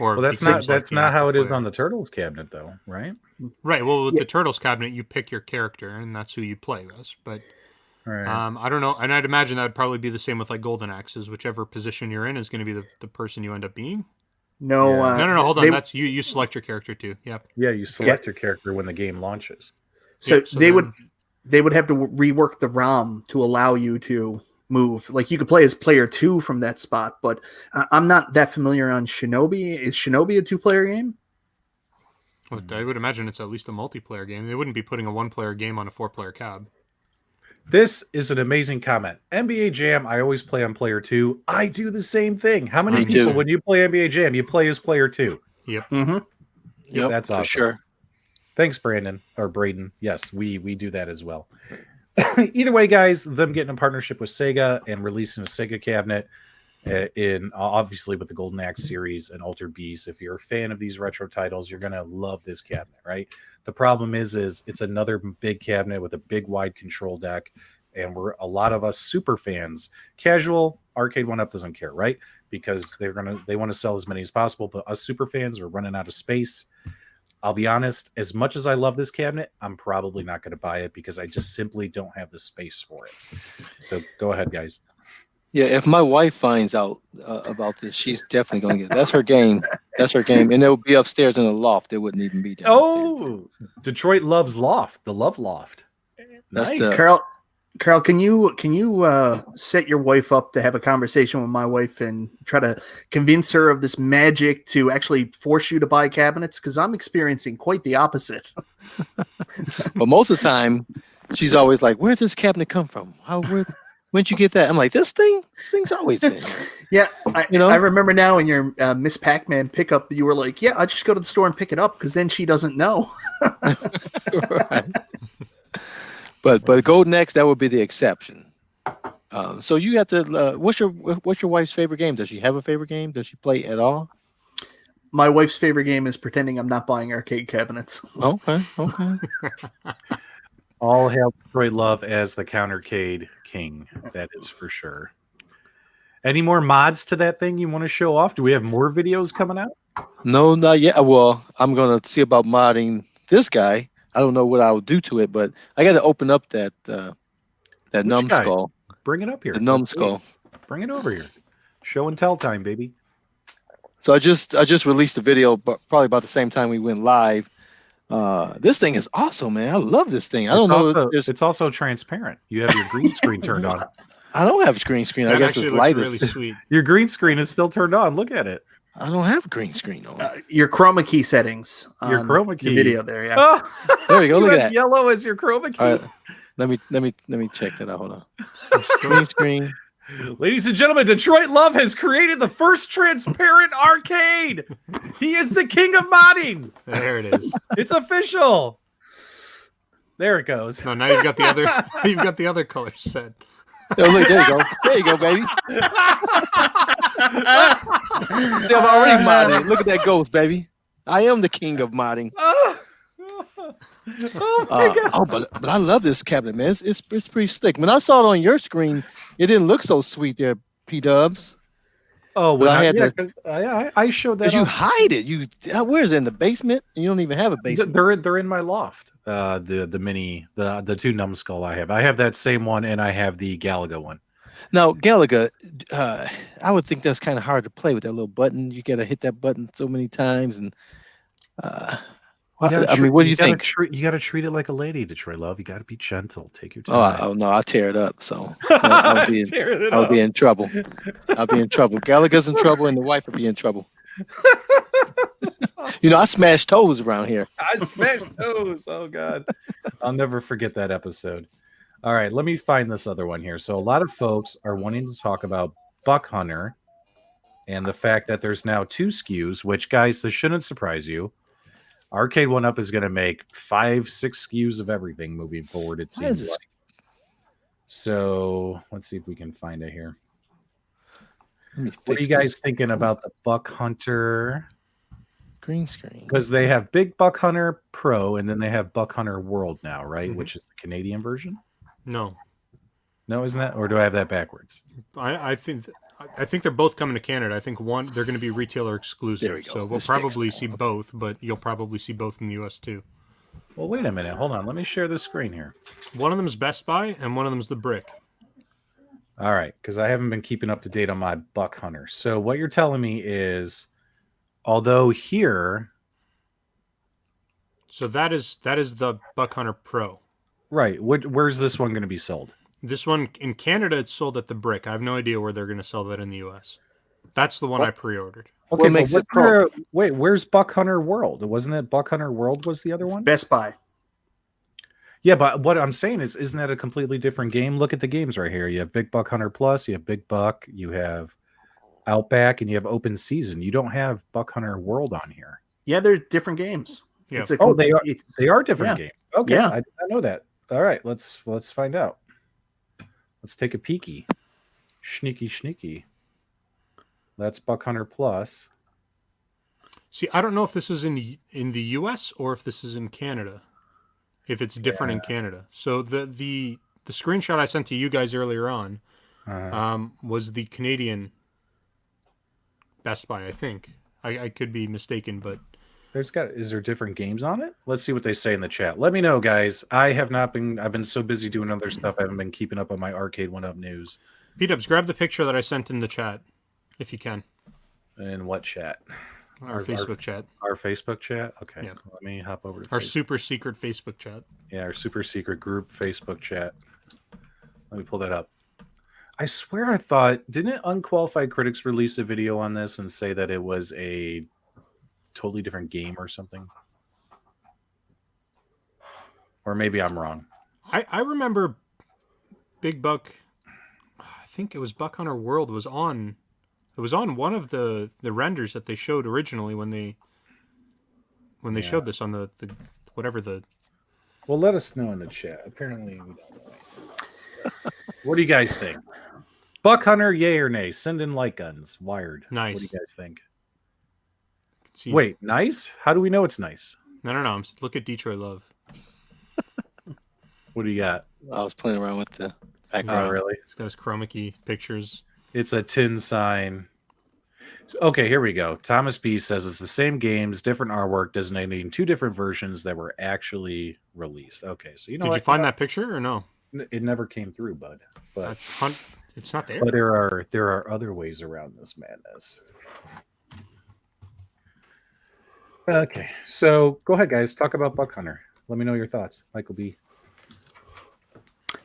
S1: Well, that's not how it is on the Turtles cabinet, though, right?
S4: Right. Well, with the Turtles cabinet, you pick your character, and that's who you play as. But I don't know, and I'd imagine that would probably be the same with Golden Axes. Whichever position you're in is going to be the person you end up being.
S5: No,
S4: no. Hold on. That's you. You select your character too. Yep.
S1: Yeah, you select your character when the game launches.
S5: So they would they would have to rework the ROM to allow you to move. Like you could play as player 2 from that spot, but I'm not that familiar on Shinobi. Is Shinobi a 2-player game?
S4: Well, I would imagine it's at least a multiplayer game. They wouldn't be putting a 1-player game on a 4-player cab.
S1: This is an amazing comment. NBA Jam, I always play on player 2. I do the same thing. How many people, when you play NBA Jam, you play as player 2?
S4: Yep.
S5: Mm-hmm.
S3: Yep,
S1: that's awesome.
S3: for sure.
S1: Thanks, Brandon or Braden. Yes, we do that as well. Either way, guys, them getting a partnership with Sega and releasing a Sega cabinet in obviously with the Golden Axe series and Altered Beast. If you're a fan of these retro titles, you're gonna love this cabinet, right? The problem is it's another big cabinet with a big wide control deck, and we're a lot of us super fans. Casual Arcade 1-Up doesn't care, right? Because they want to sell as many as possible, but us super fans are running out of space. I'll be honest, as much as I love this cabinet, I'm probably not going to buy it because I just simply don't have the space for it. So go ahead, guys.
S3: Yeah, if my wife finds out about this, she's definitely going to get it. That's her game. That's her game. And it will be upstairs in the loft. It wouldn't even be downstairs.
S1: Oh, Detroit loves Loft, the Love Loft.
S3: That's
S1: Nice.
S5: Carl, can you set your wife up to have a conversation with my wife and try to convince her of this magic to actually force you to buy cabinets? Because I'm experiencing quite the opposite.
S3: But most of the time, she's always like, "Where'd this cabinet come from? When'd you get that?" I'm like, "This thing's always been here."
S5: Yeah, I remember now in your Miss Pac-Man pickup, you were like, "Yeah, I'll just go to the store and pick it up," because then she doesn't know.
S3: Right. But Golden Axe, that would be the exception. So you have to. What's your wife's favorite game? Does she have a favorite game? Does she play at all?
S5: My wife's favorite game is pretending I'm not buying arcade cabinets.
S3: Okay.
S1: All hail Detroit Love as the countercade king. That is for sure. Any more mods to that thing you want to show off? Do we have more videos coming out?
S3: No, not yet. Well, I'm gonna see about modding this guy. I don't know what I would do to it, but I got to open up that numbskull.
S1: Bring it up here.
S3: The numbskull.
S1: Bring it over here. Show and tell time, baby.
S3: So I just released a video, but probably about the same time we went live. This thing is awesome, man. I love this thing. I don't know.
S1: It's also transparent. You have your green screen turned on.
S3: I don't have a green screen. I guess it's light.
S4: Really sweet.
S1: Your green screen is still turned on. Look at it.
S3: I don't have a green screen on.
S5: Your chroma key settings.
S1: Your chroma key
S5: video there, yeah.
S1: Oh,
S3: there we go. Look at that.
S1: Yellow as your chroma key.
S3: All right. Let me check that out. Hold on. Green screen.
S1: Ladies and gentlemen, Detroit Love has created the first transparent arcade. He is the king of modding.
S4: There it is.
S1: It's official. There it goes.
S4: No, now you've got the other. You've got the other color set.
S3: Oh, look, there you go. There you go, baby. See, I've already modded. Look at that ghost, baby. I am the king of modding.
S1: Oh my God.
S3: But I love this cabinet, man. It's pretty slick. When I saw it on your screen, it didn't look so sweet there, P-Dubs.
S1: Oh, well, I showed that.
S3: You hide it. Where is it, in the basement? You don't even have a basement.
S1: They're in my loft. The mini, the two numbskull I have. I have that same one, and I have the Galaga one.
S3: Now, Galaga, I would think that's kind of hard to play with that little button. You got to hit that button so many times, and what do you think?
S1: You got to treat it like a lady, Detroit Love. You got to be gentle. Take your time.
S3: Oh no, I'll tear it up. So I'll be in trouble. I'll be in trouble. Galaga's in trouble, and the wife will be in trouble. Awesome. You know, I smash toes around here.
S1: I smash toes. Oh God, I'll never forget that episode. All right, let me find this other one here. So a lot of folks are wanting to talk about Buck Hunter and the fact that there's now 2 SKUs, which, guys, this shouldn't surprise you. Arcade 1-Up is going to make 5-6 SKUs of everything moving forward, it seems like. So let's see if we can find it here. What are you guys thinking about the Buck Hunter
S3: green screen?
S1: Because they have Big Buck Hunter Pro, and then they have Buck Hunter World now, right? Mm-hmm. Which is the Canadian version. No, isn't that? Or do I have that backwards?
S4: I think they're both coming to Canada. I think they're going to be retailer exclusive.
S3: There we go.
S4: So we'll probably see both, but you'll probably see both in the US too.
S1: Well, wait a minute. Hold on. Let me share the screen here.
S4: One of them is Best Buy, and one of them is the Brick.
S1: All right, because I haven't been keeping up to date on my Buck Hunter. So what you're telling me is, although here,
S4: so that is the Buck Hunter Pro.
S1: Right. Where's this one going to be sold?
S4: This one in Canada, it's sold at the Brick. I have no idea where they're going to sell that in the US. That's the one I pre-ordered.
S1: Okay,
S3: What makes it
S1: wait, where's Buck Hunter World? Wasn't it Buck Hunter World was the other
S5: It's
S1: one?
S5: Best Buy.
S1: Yeah, but what I'm saying is, isn't that a completely different game? Look at the games right here. You have Big Buck Hunter Plus, you have Big Buck, you have Outback, and you have Open Season. You don't have Buck Hunter World on here.
S5: Yeah, they're different games.
S4: Yeah.
S5: It's a
S1: Oh, they are.
S5: it's-
S1: They are different games. Okay,
S5: Yeah.
S1: I did not know that. All right, let's find out. Let's take a peeky. Sneaky. That's Buck Hunter Plus.
S4: See, I don't know if this is in the US or if this is in Canada. If it's different in Canada. So the screenshot I sent to you guys earlier on was the Canadian Best Buy, I think. I could be mistaken, but
S1: Is there different games on it? Let's see what they say in the chat. Let me know, guys. I've been so busy doing other stuff. I haven't been keeping up on my Arcade 1-Up news.
S4: P-Dubs, grab the picture that I sent in the chat, if you can.
S1: In what chat?
S4: Our Facebook chat.
S1: Our Facebook chat? Okay.
S4: Yeah.
S1: Let me hop over to
S4: Our
S1: Facebook.
S4: super secret Facebook chat.
S1: Yeah, our super secret group Facebook chat. Let me pull that up. I swear I thought, didn't Unqualified Critics release a video on this and say that it was a totally different game or something? Or maybe I'm wrong.
S4: I remember Big Buck, I think it was Buck Hunter World was on. It was on one of the renders that they showed originally when they showed this on the whatever the.
S1: Well, let us know in the chat. Apparently, we don't know. What do you guys think? Buck Hunter, yay or nay? Send in light guns. Wired.
S4: Nice.
S1: What do you guys think?
S4: See,
S1: Wait, nice? How do we know it's nice?
S4: No. Look at Detroit Love.
S1: What do you got?
S3: I was playing around with the
S1: Oh,
S3: background.
S1: really?
S4: It's got his chroma key pictures.
S1: It's a tin sign. Okay, here we go. Thomas B says it's the same games, different artwork, designating two different versions that were actually released. Okay, so you know
S4: Did
S1: what?
S4: you find that picture or no?
S1: It never came through, bud. But
S4: It's not there.
S1: but there are other ways around this madness. Okay, so go ahead, guys. Talk about Buck Hunter. Let me know your thoughts, Michael B.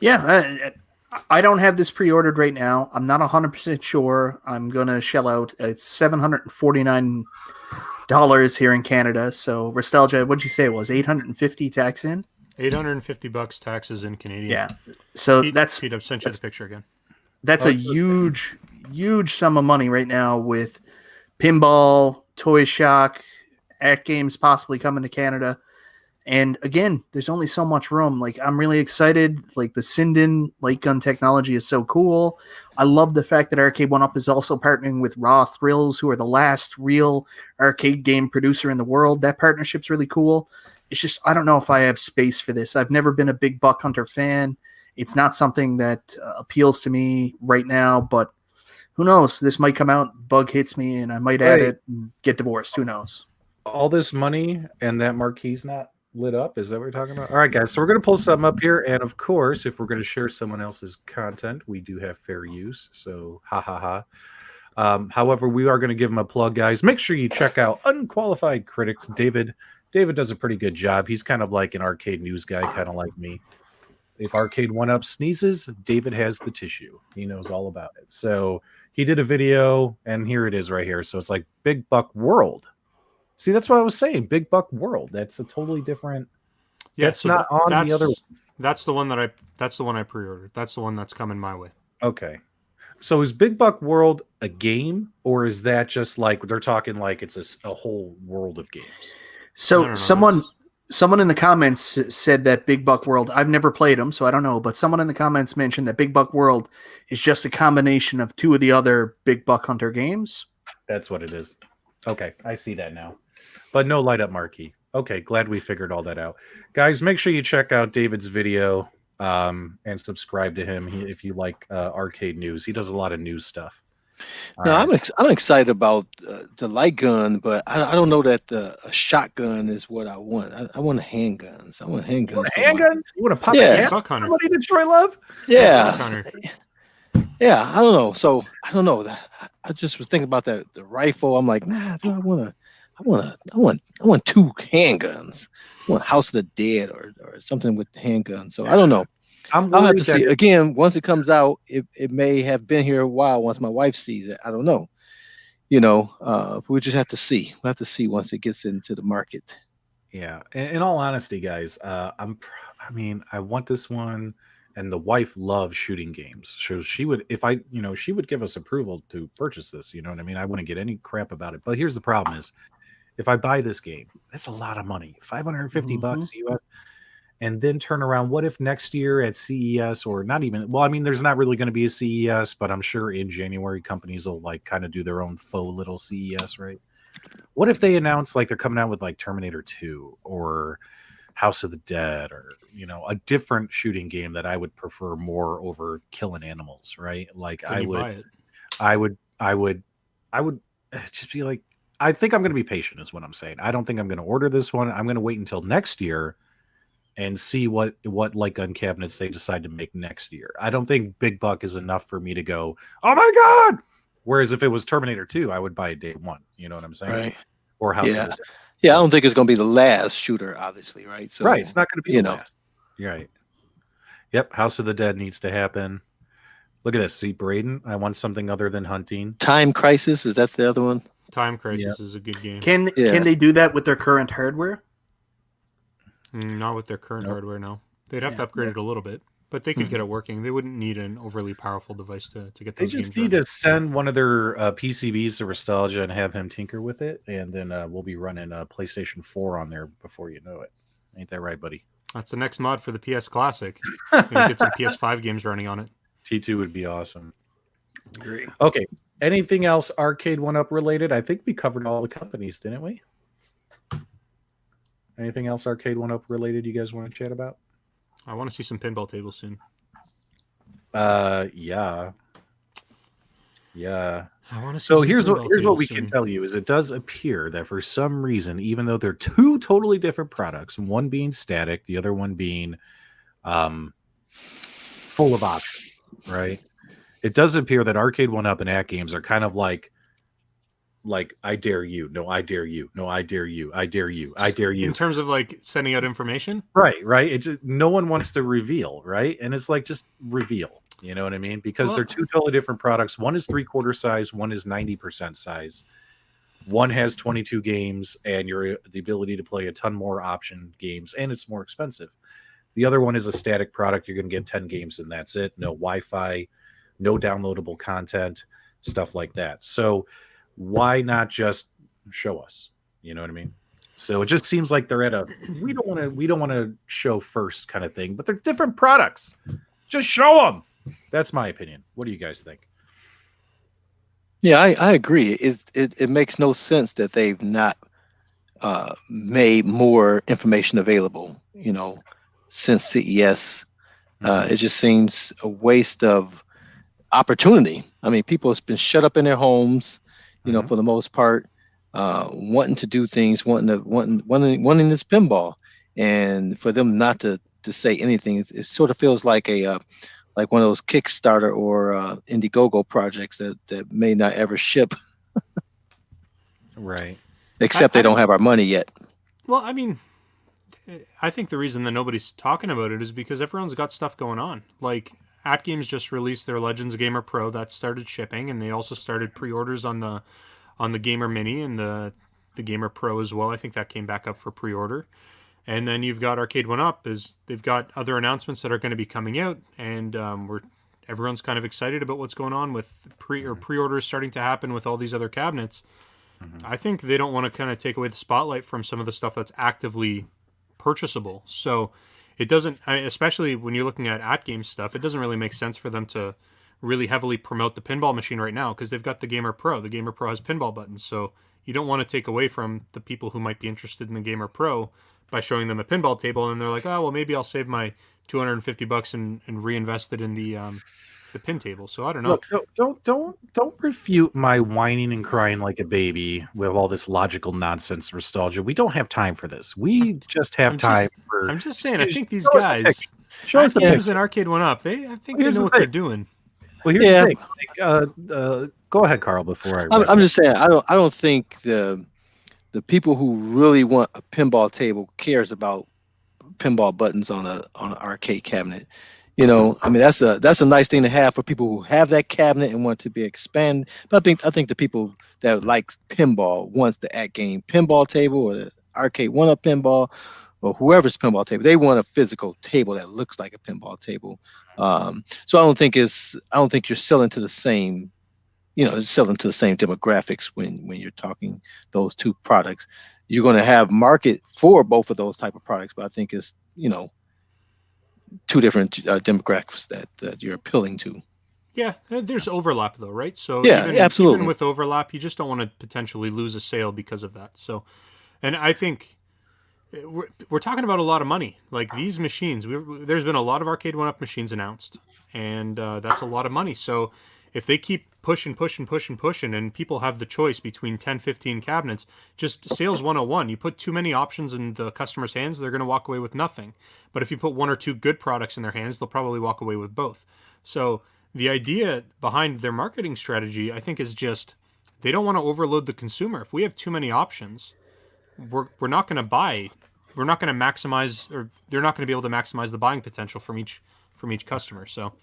S5: Yeah, I don't have this pre-ordered right now. I'm not 100% sure. I'm going to shell out. It's $749 here in Canada. So, Nostalgia, what'd you say it was? 850 tax in?
S4: $850 taxes in Canadian.
S5: Yeah. So
S4: Pete,
S5: that's
S4: Pete, I've sent you the picture again.
S5: that's a huge sum of money right now with Pinball, Toy Shock, At Games possibly coming to Canada. And again, there's only so much room. Like, I'm really excited. Like, the Sinden light gun technology is so cool. I love the fact that Arcade 1-Up is also partnering with Raw Thrills, who are the last real arcade game producer in the world. That partnership's really cool. It's just, I don't know if I have space for this. I've never been a big Buck Hunter fan. It's not something that appeals to me right now, but who knows? This might come out, bug hits me, and I might add it and get divorced. Who knows?
S1: All this money and that marquee's not lit up. Is that what we're talking about? All right, guys. So we're going to pull something up here. And of course, if we're going to share someone else's content, we do have fair use. So ha. However, we are going to give them a plug, guys. Make sure you check out Unqualified Critics. David does a pretty good job. He's kind of like an arcade news guy, kind of like me. If Arcade 1-Up sneezes, David has the tissue. He knows all about it. So he did a video, and here it is right here. So it's like Big Buck World. See, that's what I was saying. Big Buck World. That's a totally different.
S4: Yeah,
S1: that's not on the other ones.
S4: That's the one I pre-ordered. That's the one that's coming my way.
S1: Okay. So is Big Buck World a game, or is that just like they're talking like it's a whole world of games?
S5: So
S4: No,
S5: someone in the comments said that Big Buck World, I've never played them, so I don't know, but someone in the comments mentioned that Big Buck World is just a combination of two of the other Big Buck Hunter games.
S1: That's what it is. Okay, I see that now. But no light up marquee. Okay, glad we figured all that out. Guys, make sure you check out David's video and subscribe to him if you like arcade news. He does a lot of news stuff.
S3: No, I'm excited about the light gun, but I don't know that a shotgun is what I want. I want handguns. I want handguns.
S1: You want a handgun? You want to pop
S3: Yeah.
S1: a cat?
S4: Buck Hunter.
S1: Somebody to Troy Love?
S3: Yeah.
S4: Buck Hunter.
S3: Yeah, I don't know. So I don't know. I just was thinking about the rifle. I'm like, nah, I I want two handguns. I want House of the Dead or something with handguns. So I don't know.
S1: I'm
S3: I'll have
S1: worried
S3: to
S1: that
S3: see. Again, once it comes out, it may have been here a while once my wife sees it. I don't know. We'll just have to see. We'll have to see once it gets into the market.
S1: Yeah, in all honesty, guys, I mean, I want this one, and the wife loves shooting games. So she would, if I, she would give us approval to purchase this. You know what I mean? I wouldn't get any crap about it. But here's the problem: is if I buy this game, that's a lot of money, $550 US, and then turn around. What if next year at CES, or not even? Well, I mean, there's not really going to be a CES, but I'm sure in January companies will like kind of do their own faux little CES, right? What if they announce like they're coming out with like Terminator 2 or House of the Dead, or a different shooting game that I would prefer more over killing animals, right? Like
S4: Can you buy it?
S1: I would just be like, I think I'm going to be patient is what I'm saying. I don't think I'm going to order this one. I'm going to wait until next year and see what light gun cabinets they decide to make next year. I don't think big buck is enough for me to go, "Oh my god." Whereas if it was Terminator 2, I would buy it day one. You know what I'm saying?
S3: Right.
S1: Or House of
S3: Yeah.
S1: the Dead.
S3: Yeah, I don't think it's going to be the last shooter, obviously, right? So,
S1: Right, it's not going to be the last. You're right. Yep, House of the Dead needs to happen. Look at this. See, Braden, I want something other than hunting.
S3: Time Crisis, is that the other one?
S4: Time Crisis is a good game.
S5: Can they do that with their current hardware?
S4: Not with their current hardware, no. They'd have to upgrade it a little bit, but they could get it working. They wouldn't need an overly powerful device to get those
S1: They just
S4: games
S1: need
S4: running.
S1: to send one of their PCBs to Nostalgia and have him tinker with it, and then we'll be running PlayStation 4 on there before you know it. Ain't that right, buddy?
S4: That's the next mod for the PS Classic. Maybe get some PS5 games running on it.
S1: T2 would be awesome.
S5: Agree.
S1: Okay. Anything else Arcade 1-Up related? I think we covered all the companies, didn't we? Anything else Arcade 1-Up related you guys want to chat about?
S4: I want to see some pinball tables soon.
S1: Yeah.
S4: I want to see
S1: So
S4: some
S1: here's
S4: pinball
S1: what we
S4: tables
S1: can
S4: soon.
S1: tell you is it does appear that for some reason, even though they're two totally different products, one being static, the other one being full of options, right? It does appear that Arcade 1-Up and At Games are kind of like I dare you, no, I dare you, no, I dare you, I dare you, I dare you.
S4: In terms of like sending out information?
S1: Right. It's just, no one wants to reveal, right? And it's like, just reveal, you know what I mean? Because they're two totally different products. One is 3/4 size, one is 90% size. One has 22 games and the ability to play a ton more option games, and it's more expensive. The other one is a static product. You're going to get 10 games and that's it. No Wi-Fi, no downloadable content, stuff like that. So why not just show us? You know what I mean? So it just seems like they're at a we don't want to show first kind of thing, but they're different products. Just show them. That's my opinion. What do you guys think?
S3: Yeah, I agree. It makes no sense that they've not made more information available, since CES. It just seems a waste of opportunity. I mean, people have been shut up in their homes, for the most part, wanting to do things, wanting this pinball, and for them not to say anything, it sort of feels like like one of those Kickstarter or Indiegogo projects that may not ever ship.
S1: Right.
S3: Except they don't have our money yet.
S4: Well, I mean, I think the reason that nobody's talking about it is because everyone's got stuff going on. Like, At Games just released their Legends Gamer Pro that started shipping, and they also started pre-orders on the Gamer Mini and the Gamer Pro as well. I think that came back up for pre-order. And then you've got Arcade 1-Up, they've got other announcements that are going to be coming out, and everyone's kind of excited about what's going on with pre-orders starting to happen with all these other cabinets. I think they don't want to kind of take away the spotlight from some of the stuff that's actively purchasable. So it doesn't, especially when you're looking at Games stuff, it doesn't really make sense for them to really heavily promote the pinball machine right now because they've got the Gamer Pro. The Gamer Pro has pinball buttons, so you don't want to take away from the people who might be interested in the Gamer Pro by showing them a pinball table, and they're like, oh, well, maybe I'll save my $250 and reinvest it in the pin table. So I don't know.
S1: Look, don't refute my whining and crying like a baby with all this logical nonsense nostalgia. We don't have time for this. We just have time for.
S4: I'm just saying. I think these guys, At Games and Arcade 1-Up, I think they know what they're doing.
S1: Well, here's the thing. Go ahead, Carl. Before
S3: I'm just saying, I don't think the people who really want a pinball table cares about pinball buttons on an arcade cabinet. You know, I mean that's a nice thing to have for people who have that cabinet and want to be expanded. But I think the people that like pinball wants the at game pinball table or the arcade one up pinball or whoever's pinball table. They want a physical table that looks like a pinball table. So I don't think you're selling to the same, selling to the same demographics when you're talking those two products. You're going to have market for both of those type of products, but I think it's two different demographics that you're appealing to.
S4: Yeah, there's overlap though, right? So
S3: yeah, absolutely.
S4: Even with overlap, you just don't want to potentially lose a sale because of that. So, and I think we're talking about a lot of money. Like these machines, there's been a lot of arcade one-up machines announced, and that's a lot of money. So if they keep pushing, and people have the choice between 10, 15 cabinets, just sales 101. You put too many options in the customer's hands, they're going to walk away with nothing. But if you put one or two good products in their hands, they'll probably walk away with both. So the idea behind their marketing strategy, I think, is just they don't want to overload the consumer. If we have too many options, we're not going to buy. We're not going to maximize, or they're not going to be able to maximize the buying potential from each customer. So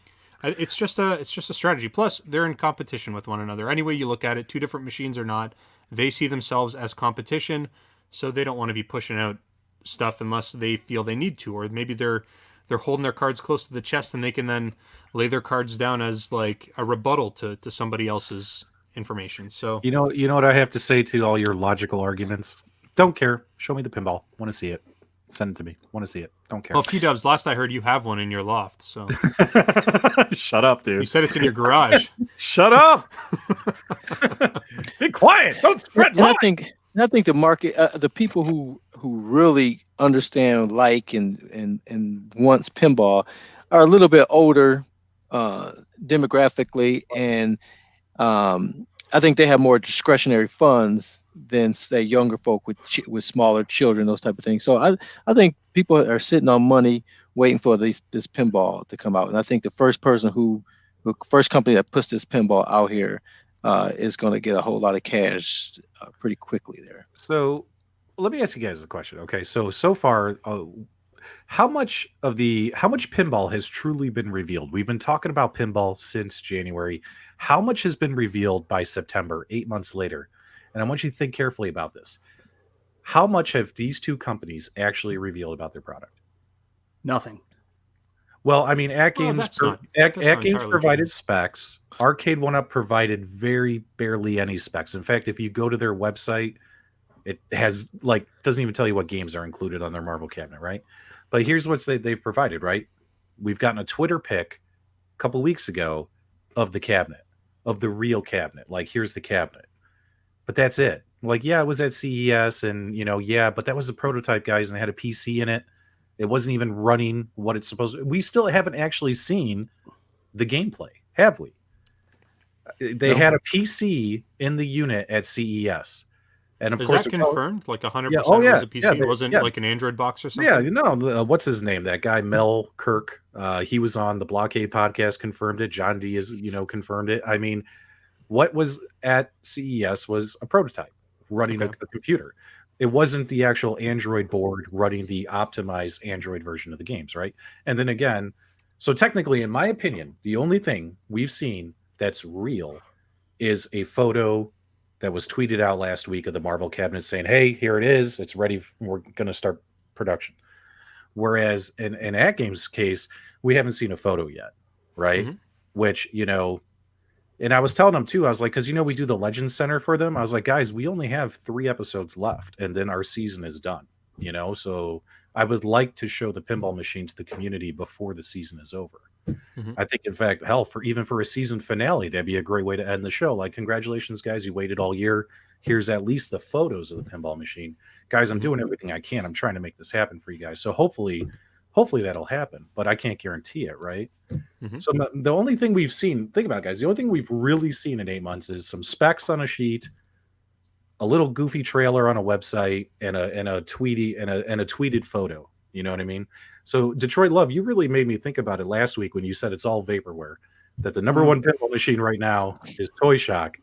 S4: it's just a strategy. Plus, they're in competition with one another. Any way you look at it, two different machines or not, they see themselves as competition, so they don't want to be pushing out stuff unless they feel they need to, or maybe they're holding their cards close to the chest and they can then lay their cards down as like a rebuttal to somebody else's information. So
S1: you know what I have to say to all your logical arguments? Don't care. Show me the pinball. Want to see it. Send it to me. Want to see it. Don't care.
S4: Well, P-Dubs, last I heard you have one in your loft, so
S1: shut up, dude.
S4: You said it's in your garage.
S1: Shut up. Be quiet. Don't spread lies.
S3: I think the market, the people who really understand, like and wants pinball, are a little bit older demographically, and I think they have more discretionary funds than say younger folk with smaller children, those type of things. So I think people are sitting on money waiting for this pinball to come out, and I think the first company that puts this pinball out here is going to get a whole lot of cash pretty quickly there.
S1: So let me ask you guys a question. Okay, so far, how much pinball has truly been revealed? We've been talking about pinball since January. How much has been revealed by September, 8 months later? And I want you to think carefully about this. How much have these two companies actually revealed about their product?
S5: Nothing.
S1: Well, I mean, At Games provided
S4: true.
S1: specs. Arcade One Up provided very barely any specs. In fact, if you go to their website, it has doesn't even tell you what games are included on their Marvel cabinet, right? But here's what they've provided, right? We've gotten a Twitter pic a couple weeks ago of the cabinet, of the real cabinet. Like, here's the cabinet. But that's it. Like, yeah, it was at CES, and but that was a prototype, guys, and it had a PC in it. It wasn't even running what it's supposed to. We still haven't actually seen the gameplay, have we? They had a PC in the unit at CES. And of course,
S4: that confirmed? Like 100%
S1: yeah,
S4: it was a PC?
S1: Yeah,
S4: it wasn't like an Android box or something?
S1: Yeah, what's his name? That guy, Mel Kirk. He was on the Blockade podcast, confirmed it. John D is, confirmed it. I mean, what was at CES was a prototype running a computer. It wasn't the actual Android board running the optimized Android version of the games, right? And then again, so technically, in my opinion, the only thing we've seen that's real is a photo that was tweeted out last week of the Marvel cabinet saying, hey, here it is. It's ready. We're going to start production. Whereas in At Games' case, we haven't seen a photo yet, right? Mm-hmm. Which, and I was telling them too, I was like, because, we do the Legends Center for them. I was like, guys, we only have 3 episodes left and then our season is done, So I would like to show the pinball machine to the community before the season is over. Mm-hmm. I think, in fact, hell, for a season finale, that'd be a great way to end the show. Like, congratulations, guys, you waited all year. Here's at least the photos of the pinball machine. Guys, I'm doing everything I can. I'm trying to make this happen for you guys. So hopefully that'll happen, but I can't guarantee it, right? Mm-hmm. So the only thing we've seen, think about it, guys, the only thing we've really seen in 8 months is some specs on a sheet, a little goofy trailer on a website, and a tweeted photo. You know what I mean? So Detroit Love, you really made me think about it last week when you said it's all vaporware, that the number one pinball machine right now is Toy Shock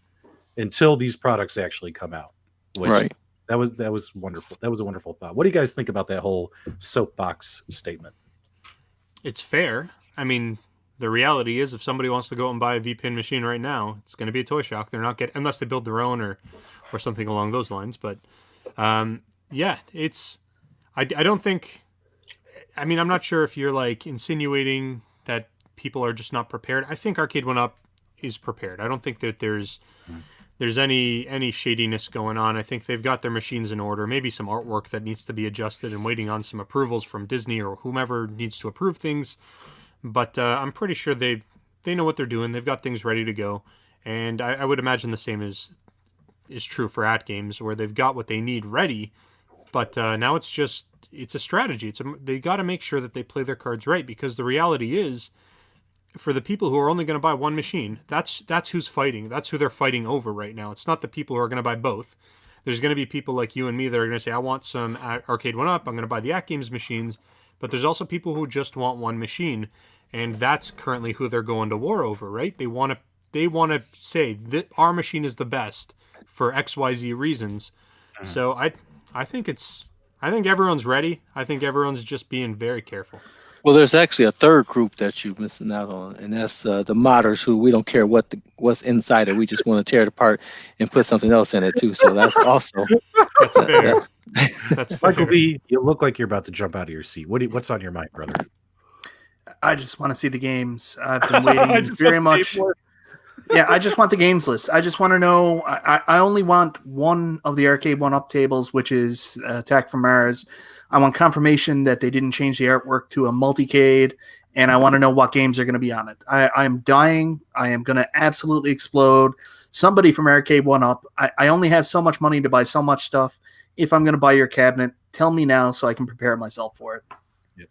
S1: until these products actually come out.
S3: Right.
S1: That was wonderful. That was a wonderful thought. What do you guys think about that whole soapbox statement?
S4: It's fair. I mean, the reality is, if somebody wants to go and buy a VPN machine right now, it's going to be a Toy Shock. They're not getting, unless they build their own or something along those lines. But yeah, it's. I don't think. I mean, I'm not sure if you're like insinuating that people are just not prepared. I think Arcade One Up is prepared. I don't think that there's any shadiness going on. I think they've got their machines in order. Maybe some artwork that needs to be adjusted and waiting on some approvals from Disney or whomever needs to approve things. But I'm pretty sure they know what they're doing. They've got things ready to go, and I would imagine the same is true for At Games, where they've got what they need ready. But now it's a strategy. They got to make sure that they play their cards right, because the reality is, for the people who are only going to buy one machine, that's who's fighting. That's who they're fighting over right now. It's not the people who are going to buy both. There's going to be people like you and me that are going to say, I want some Arcade One Up. I'm going to buy the At Games machines. But there's also people who just want one machine, and that's currently who they're going to war over, right? They want to say that our machine is the best for XYZ reasons. So I think everyone's ready. I think everyone's just being very careful.
S3: Well, there's actually a third group that you're missing out on, and that's the modders, who we don't care what's inside it. We just want to tear it apart and put something else in it too. So that's also
S4: That's fair. That's fair.
S1: Michael B, you look like you're about to jump out of your seat. What's on your mind, brother?
S5: I just want to see the games. I've been waiting very much. Yeah, I just want the games list. I just want to know. I only want one of the Arcade One Up tables, which is Attack from Mars. I want confirmation that they didn't change the artwork to a multicade, and I want to know what games are going to be on it. I'm dying. I am going to absolutely explode. Somebody from Arcade One Up. I only have so much money to buy so much stuff. If I'm going to buy your cabinet, tell me now so I can prepare myself for it.
S1: Yep.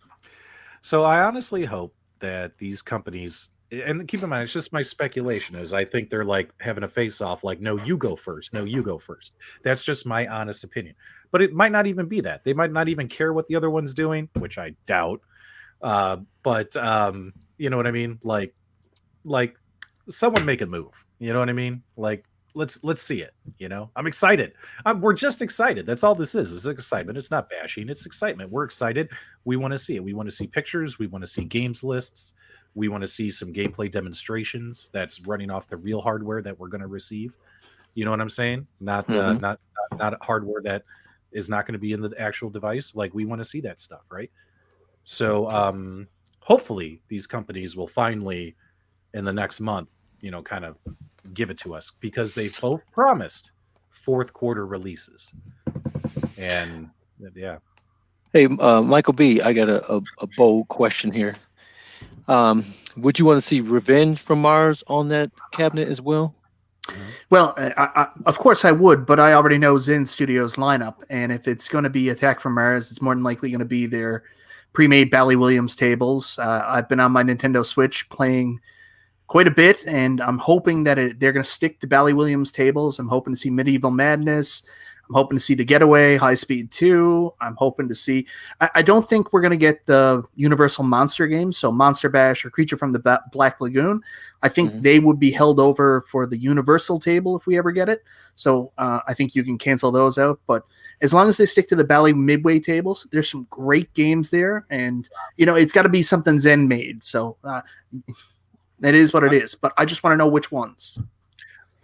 S1: So I honestly hope that these companies, and keep in mind, it's just my speculation, is I think they're like having a face-off, like, no, you go first. No, you go first. That's just my honest opinion. But it might not even be that. They might not even care what the other one's doing, which I doubt. But you know what I mean? Like someone make a move. You know what I mean? Like, let's see it. You know, I'm excited. We're just excited. That's all this is. It's excitement. It's not bashing. It's excitement. We're excited. We want to see it. We want to see pictures. We want to see games lists. We want to see some gameplay demonstrations that's running off the real hardware that we're going to receive. You know what I'm saying? Not hardware that is not going to be in the actual device. Like, we want to see that stuff, right? So hopefully these companies will finally, in the next month, you know, kind of give it to us, because they've both promised fourth quarter releases. And yeah.
S3: Hey, Michael B, I got a bold question here. Would you want to see Revenge from Mars on that cabinet as well?
S5: Well, of course I would, but I already know Zen Studios lineup, and if it's going to be Attack from Mars, it's more than likely going to be their pre-made Bally Williams tables. I've been on my Nintendo Switch playing quite a bit, and I'm hoping that they're going to stick to Bally Williams tables. I'm hoping to see Medieval Madness. I'm hoping to see The Getaway, High Speed 2. I'm hoping to see... I don't think we're going to get the Universal Monster games, so Monster Bash or Creature from the Black Lagoon. I think they would be held over for the Universal table if we ever get it. So I think you can cancel those out. But as long as they stick to the Bally Midway tables, there's some great games there. And, you know, it's got to be something Zen made. So that is what it is. But I just want to know which ones.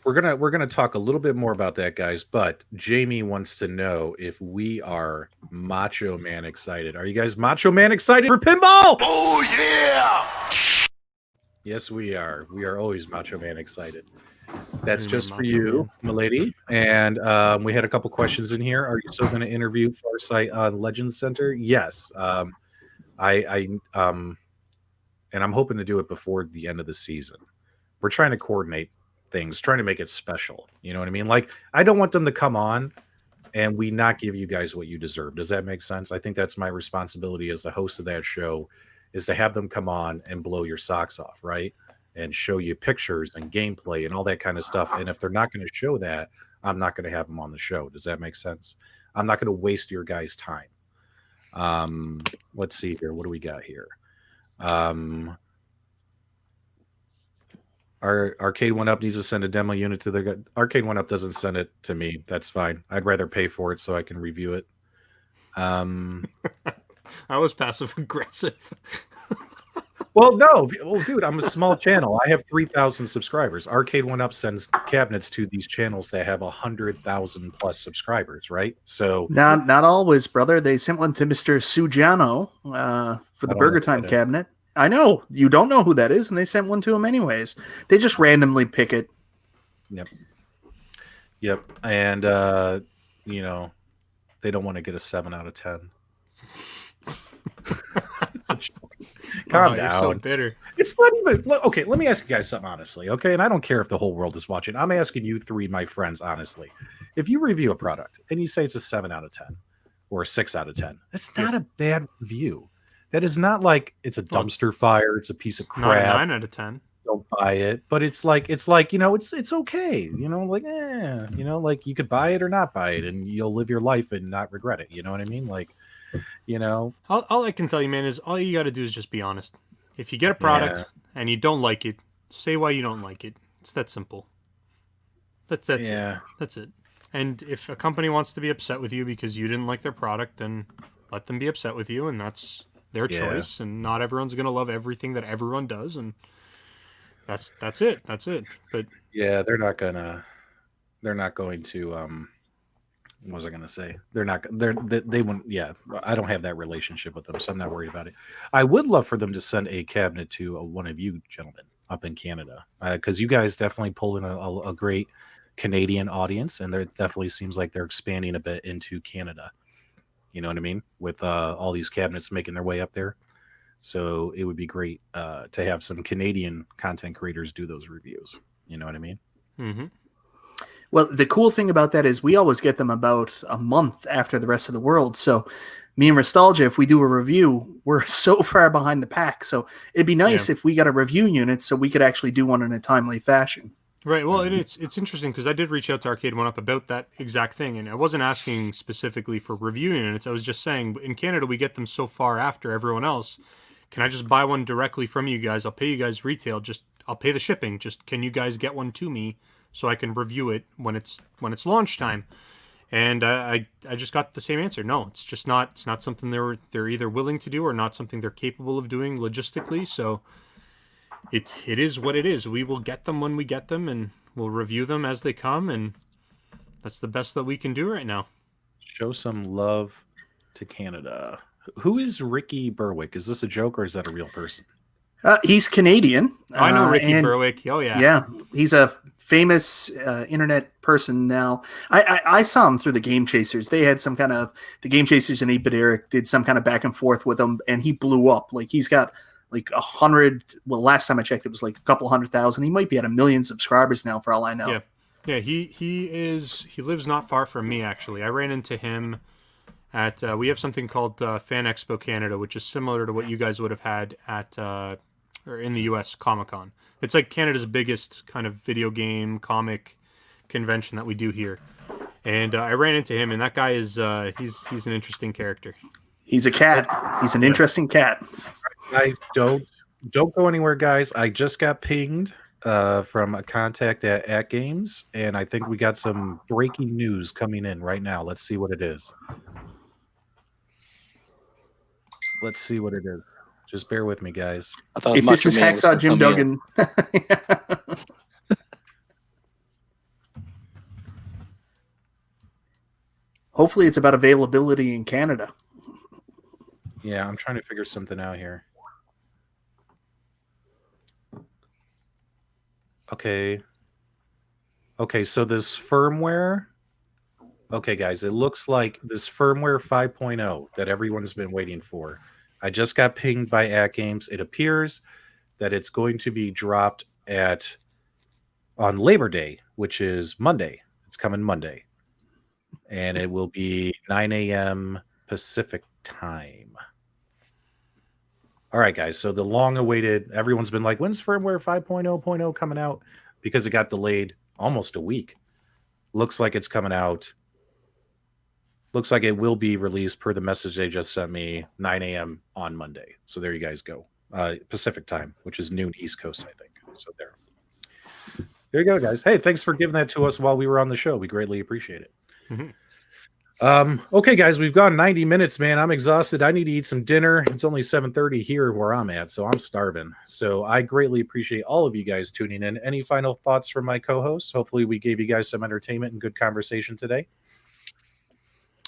S1: We're gonna talk a little bit more about that, guys. But Jamie wants to know if we are Macho Man excited. Are you guys Macho Man excited for pinball?
S2: Oh, yeah!
S1: Yes, we are. We are always Macho Man excited. That's
S4: Amen,
S1: just for
S4: Macho
S1: you, milady. And we had a couple questions in here. Are you still going to interview Farsight on Legends Center? Yes. And I'm hoping to do it before the end of the season. We're trying to coordinate things, trying to make it special. You know what I mean? Like, I don't want them to come on and we not give you guys what you deserve. Does that make sense? I think that's my responsibility as the host of that show, is to have them come on and blow your socks off, right? And show you pictures and gameplay and all that kind of stuff. And if they're not going to show that, I'm not going to have them on the show. Does that make sense? I'm not going to waste your guys' time. Let's see here. What do we got here? Our Arcade One Up needs to send a demo unit to their. Arcade One Up doesn't send it to me. That's fine. I'd rather pay for it so I can review it.
S4: I was passive aggressive.
S1: Well, no, well, dude, I'm a small channel. I have 3,000 subscribers. Arcade One Up sends cabinets to these channels that have 100,000 plus subscribers, right? So
S5: Not always, brother. They sent one to Mr. Sujano for the
S1: don't
S5: Burger
S1: know who
S5: Time
S1: that is.
S5: cabinet. I know you don't know who that is, and they sent one to him anyways. They just randomly pick it.
S1: Yep, and you know, they don't want to get a 7 out of 10. Calm
S4: You're so
S1: down.
S4: bitter.
S1: It's not even okay. Let me ask you guys something honestly, okay? And I don't care if the whole world is watching. I'm asking you three, my friends, honestly. If you review a product and you say it's a 7 out of 10 or a 6 out of 10, that's not a bad review. That is not like it's a dumpster fire. It's a piece of
S4: Not a
S1: crap.
S4: 9 out of 10.
S1: Don't buy it. But it's like you know, it's okay. You know, like you know, like you could buy it or not buy it, and you'll live your life and not regret it. You know what I mean? Like, you know,
S4: All I can tell you, man, is all you got to do is just be honest. If you get a product and you don't like it, say why you don't like it. It's that simple. That's it. That's it. And if a company wants to be upset with you because you didn't like their product, then let them be upset with you, and that's their choice. And not everyone's gonna love everything that everyone does, and that's it. That's it. But
S1: yeah, they're not going to what was I going to say? They wouldn't. Yeah, I don't have that relationship with them, so I'm not worried about it. I would love for them to send a cabinet to one of you gentlemen up in Canada, because you guys definitely pull in a great Canadian audience, and it definitely seems like they're expanding a bit into Canada. You know what I mean? With all these cabinets making their way up there, so it would be great to have some Canadian content creators do those reviews. You know what I mean?
S4: mm-hmm.
S5: Well, the cool thing about that is we always get them about a month after the rest of the world. So me and Nostalgia, if we do a review, we're so far behind the pack. So it'd be nice if we got a review unit so we could actually do one in a timely fashion.
S4: Right. Well, it's interesting because I did reach out to Arcade One Up about that exact thing, and I wasn't asking specifically for review units. I was just saying in Canada we get them so far after everyone else. Can I just buy one directly from you guys? I'll pay you guys retail. I'll pay the shipping. Just can you guys get one to me so I can review it when it's launch time? And I just got the same answer. No, it's just not. It's not something they're either willing to do or not something they're capable of doing logistically. So it is what it is. We will get them when we get them, and we'll review them as they come, and that's the best that we can do right now.
S1: Show some love to Canada. Who is Ricky Berwick? Is this a joke or is that a real person?
S5: He's Canadian.
S4: I know Ricky Berwick. Oh, yeah.
S5: Yeah, he's a famous internet person now. I saw him through the Game Chasers. They had some kind of, the Game Chasers and 8-Bit Eric did some kind of back and forth with him, and he blew up. Like, he's got like 100, well, last time I checked, it was like a couple 100,000. He might be at 1 million subscribers now, for all I know.
S4: Yeah, he lives not far from me, actually. I ran into him at, we have something called Fan Expo Canada, which is similar to what you guys would have had at, or in the US, Comic-Con. It's like Canada's biggest kind of video game comic convention that we do here. And I ran into him, and that guy is, he's an interesting character.
S5: He's a cat. He's an interesting cat.
S1: Guys, don't go anywhere, guys. I just got pinged from a contact at Games, and I think we got some breaking news coming in right now. Let's see what it is. Just bear with me, guys.
S3: I thought
S5: If this is Hacksaw Jim Duggan. Hopefully it's about availability in Canada.
S1: Yeah, I'm trying to figure something out here. Okay, so this firmware. Okay, guys, it looks like this firmware 5.0 that everyone's been waiting for. I just got pinged by @Games. It appears that it's going to be dropped on Labor Day, which is Monday. It's coming Monday. And it will be 9 a.m. Pacific time. All right, guys. So the long-awaited, everyone's been like, when's firmware 5.0.0 coming out? Because it got delayed almost a week. Looks like it's coming out. Looks like it will be released per the message they just sent me, 9 a.m. on Monday. So there you guys go. Pacific time, which is noon East Coast, I think. So there. There you go, guys. Hey, thanks for giving that to us while we were on the show. We greatly appreciate it. Okay, guys, we've gone 90 minutes, man. I'm exhausted. I need to eat some dinner. It's only 7:30 here where I'm at, so I'm starving. So I greatly appreciate all of you guys tuning in. Any final thoughts from my co-hosts? Hopefully we gave you guys some entertainment and good conversation today.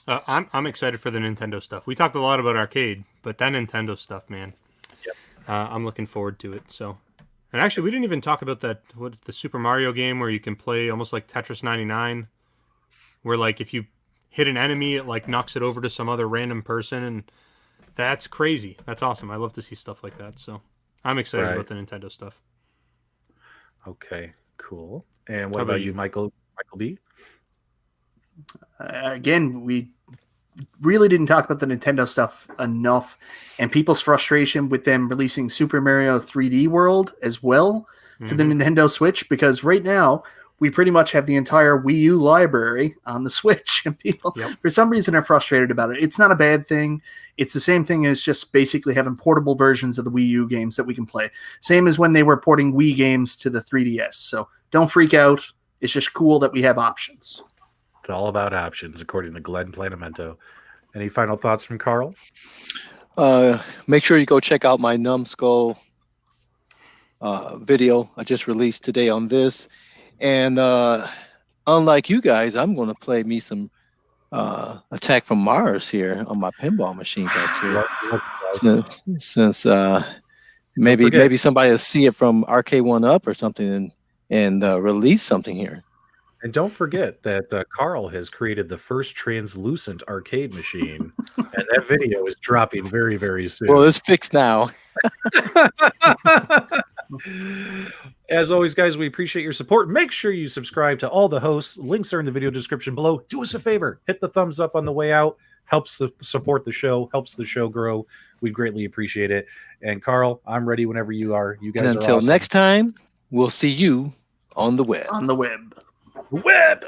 S4: I'm excited for the Nintendo stuff. We talked a lot about arcade, but that Nintendo stuff, man.
S1: Yep.
S4: I'm looking forward to it. So, and actually, we didn't even talk about that. What's the Super Mario game where you can play almost like Tetris 99, where like if you hit an enemy, it like knocks it over to some other random person, and that's crazy. That's awesome. I love to see stuff like that. So, I'm excited about the Nintendo stuff.
S1: Okay, cool. And what about you, Michael B?
S5: Again, we really didn't talk about the Nintendo stuff enough, and people's frustration with them releasing Super Mario 3D World as well to the Nintendo Switch, because right now we pretty much have the entire Wii U library on the Switch, and people, for some reason, are frustrated about it. It's not a bad thing. It's the same thing as just basically having portable versions of the Wii U games that we can play. Same as when they were porting Wii games to the 3DS. So don't freak out. It's just cool that we have options.
S1: It's all about options, according to Glenn Planamento. Any final thoughts from Carl?
S3: Make sure you go check out my Numbskull video I just released today on this. And unlike you guys, I'm going to play me some Attack from Mars here on my pinball machine back here. Since maybe somebody will see it from Arcade1Up or something and release something here.
S1: And don't forget that Carl has created the first translucent arcade machine, and that video is dropping very, very soon.
S3: Well, it's fixed now.
S1: As always, guys, we appreciate your support. Make sure you subscribe to all the hosts. Links are in the video description below. Do us a favor. Hit the thumbs up on the way out. Helps support the show. Helps the show grow. We greatly appreciate it. And Carl, I'm ready whenever you are. You guys
S3: and
S1: are
S3: until
S1: awesome.
S3: Next time, we'll see you on the web.
S5: On the web.
S1: Web!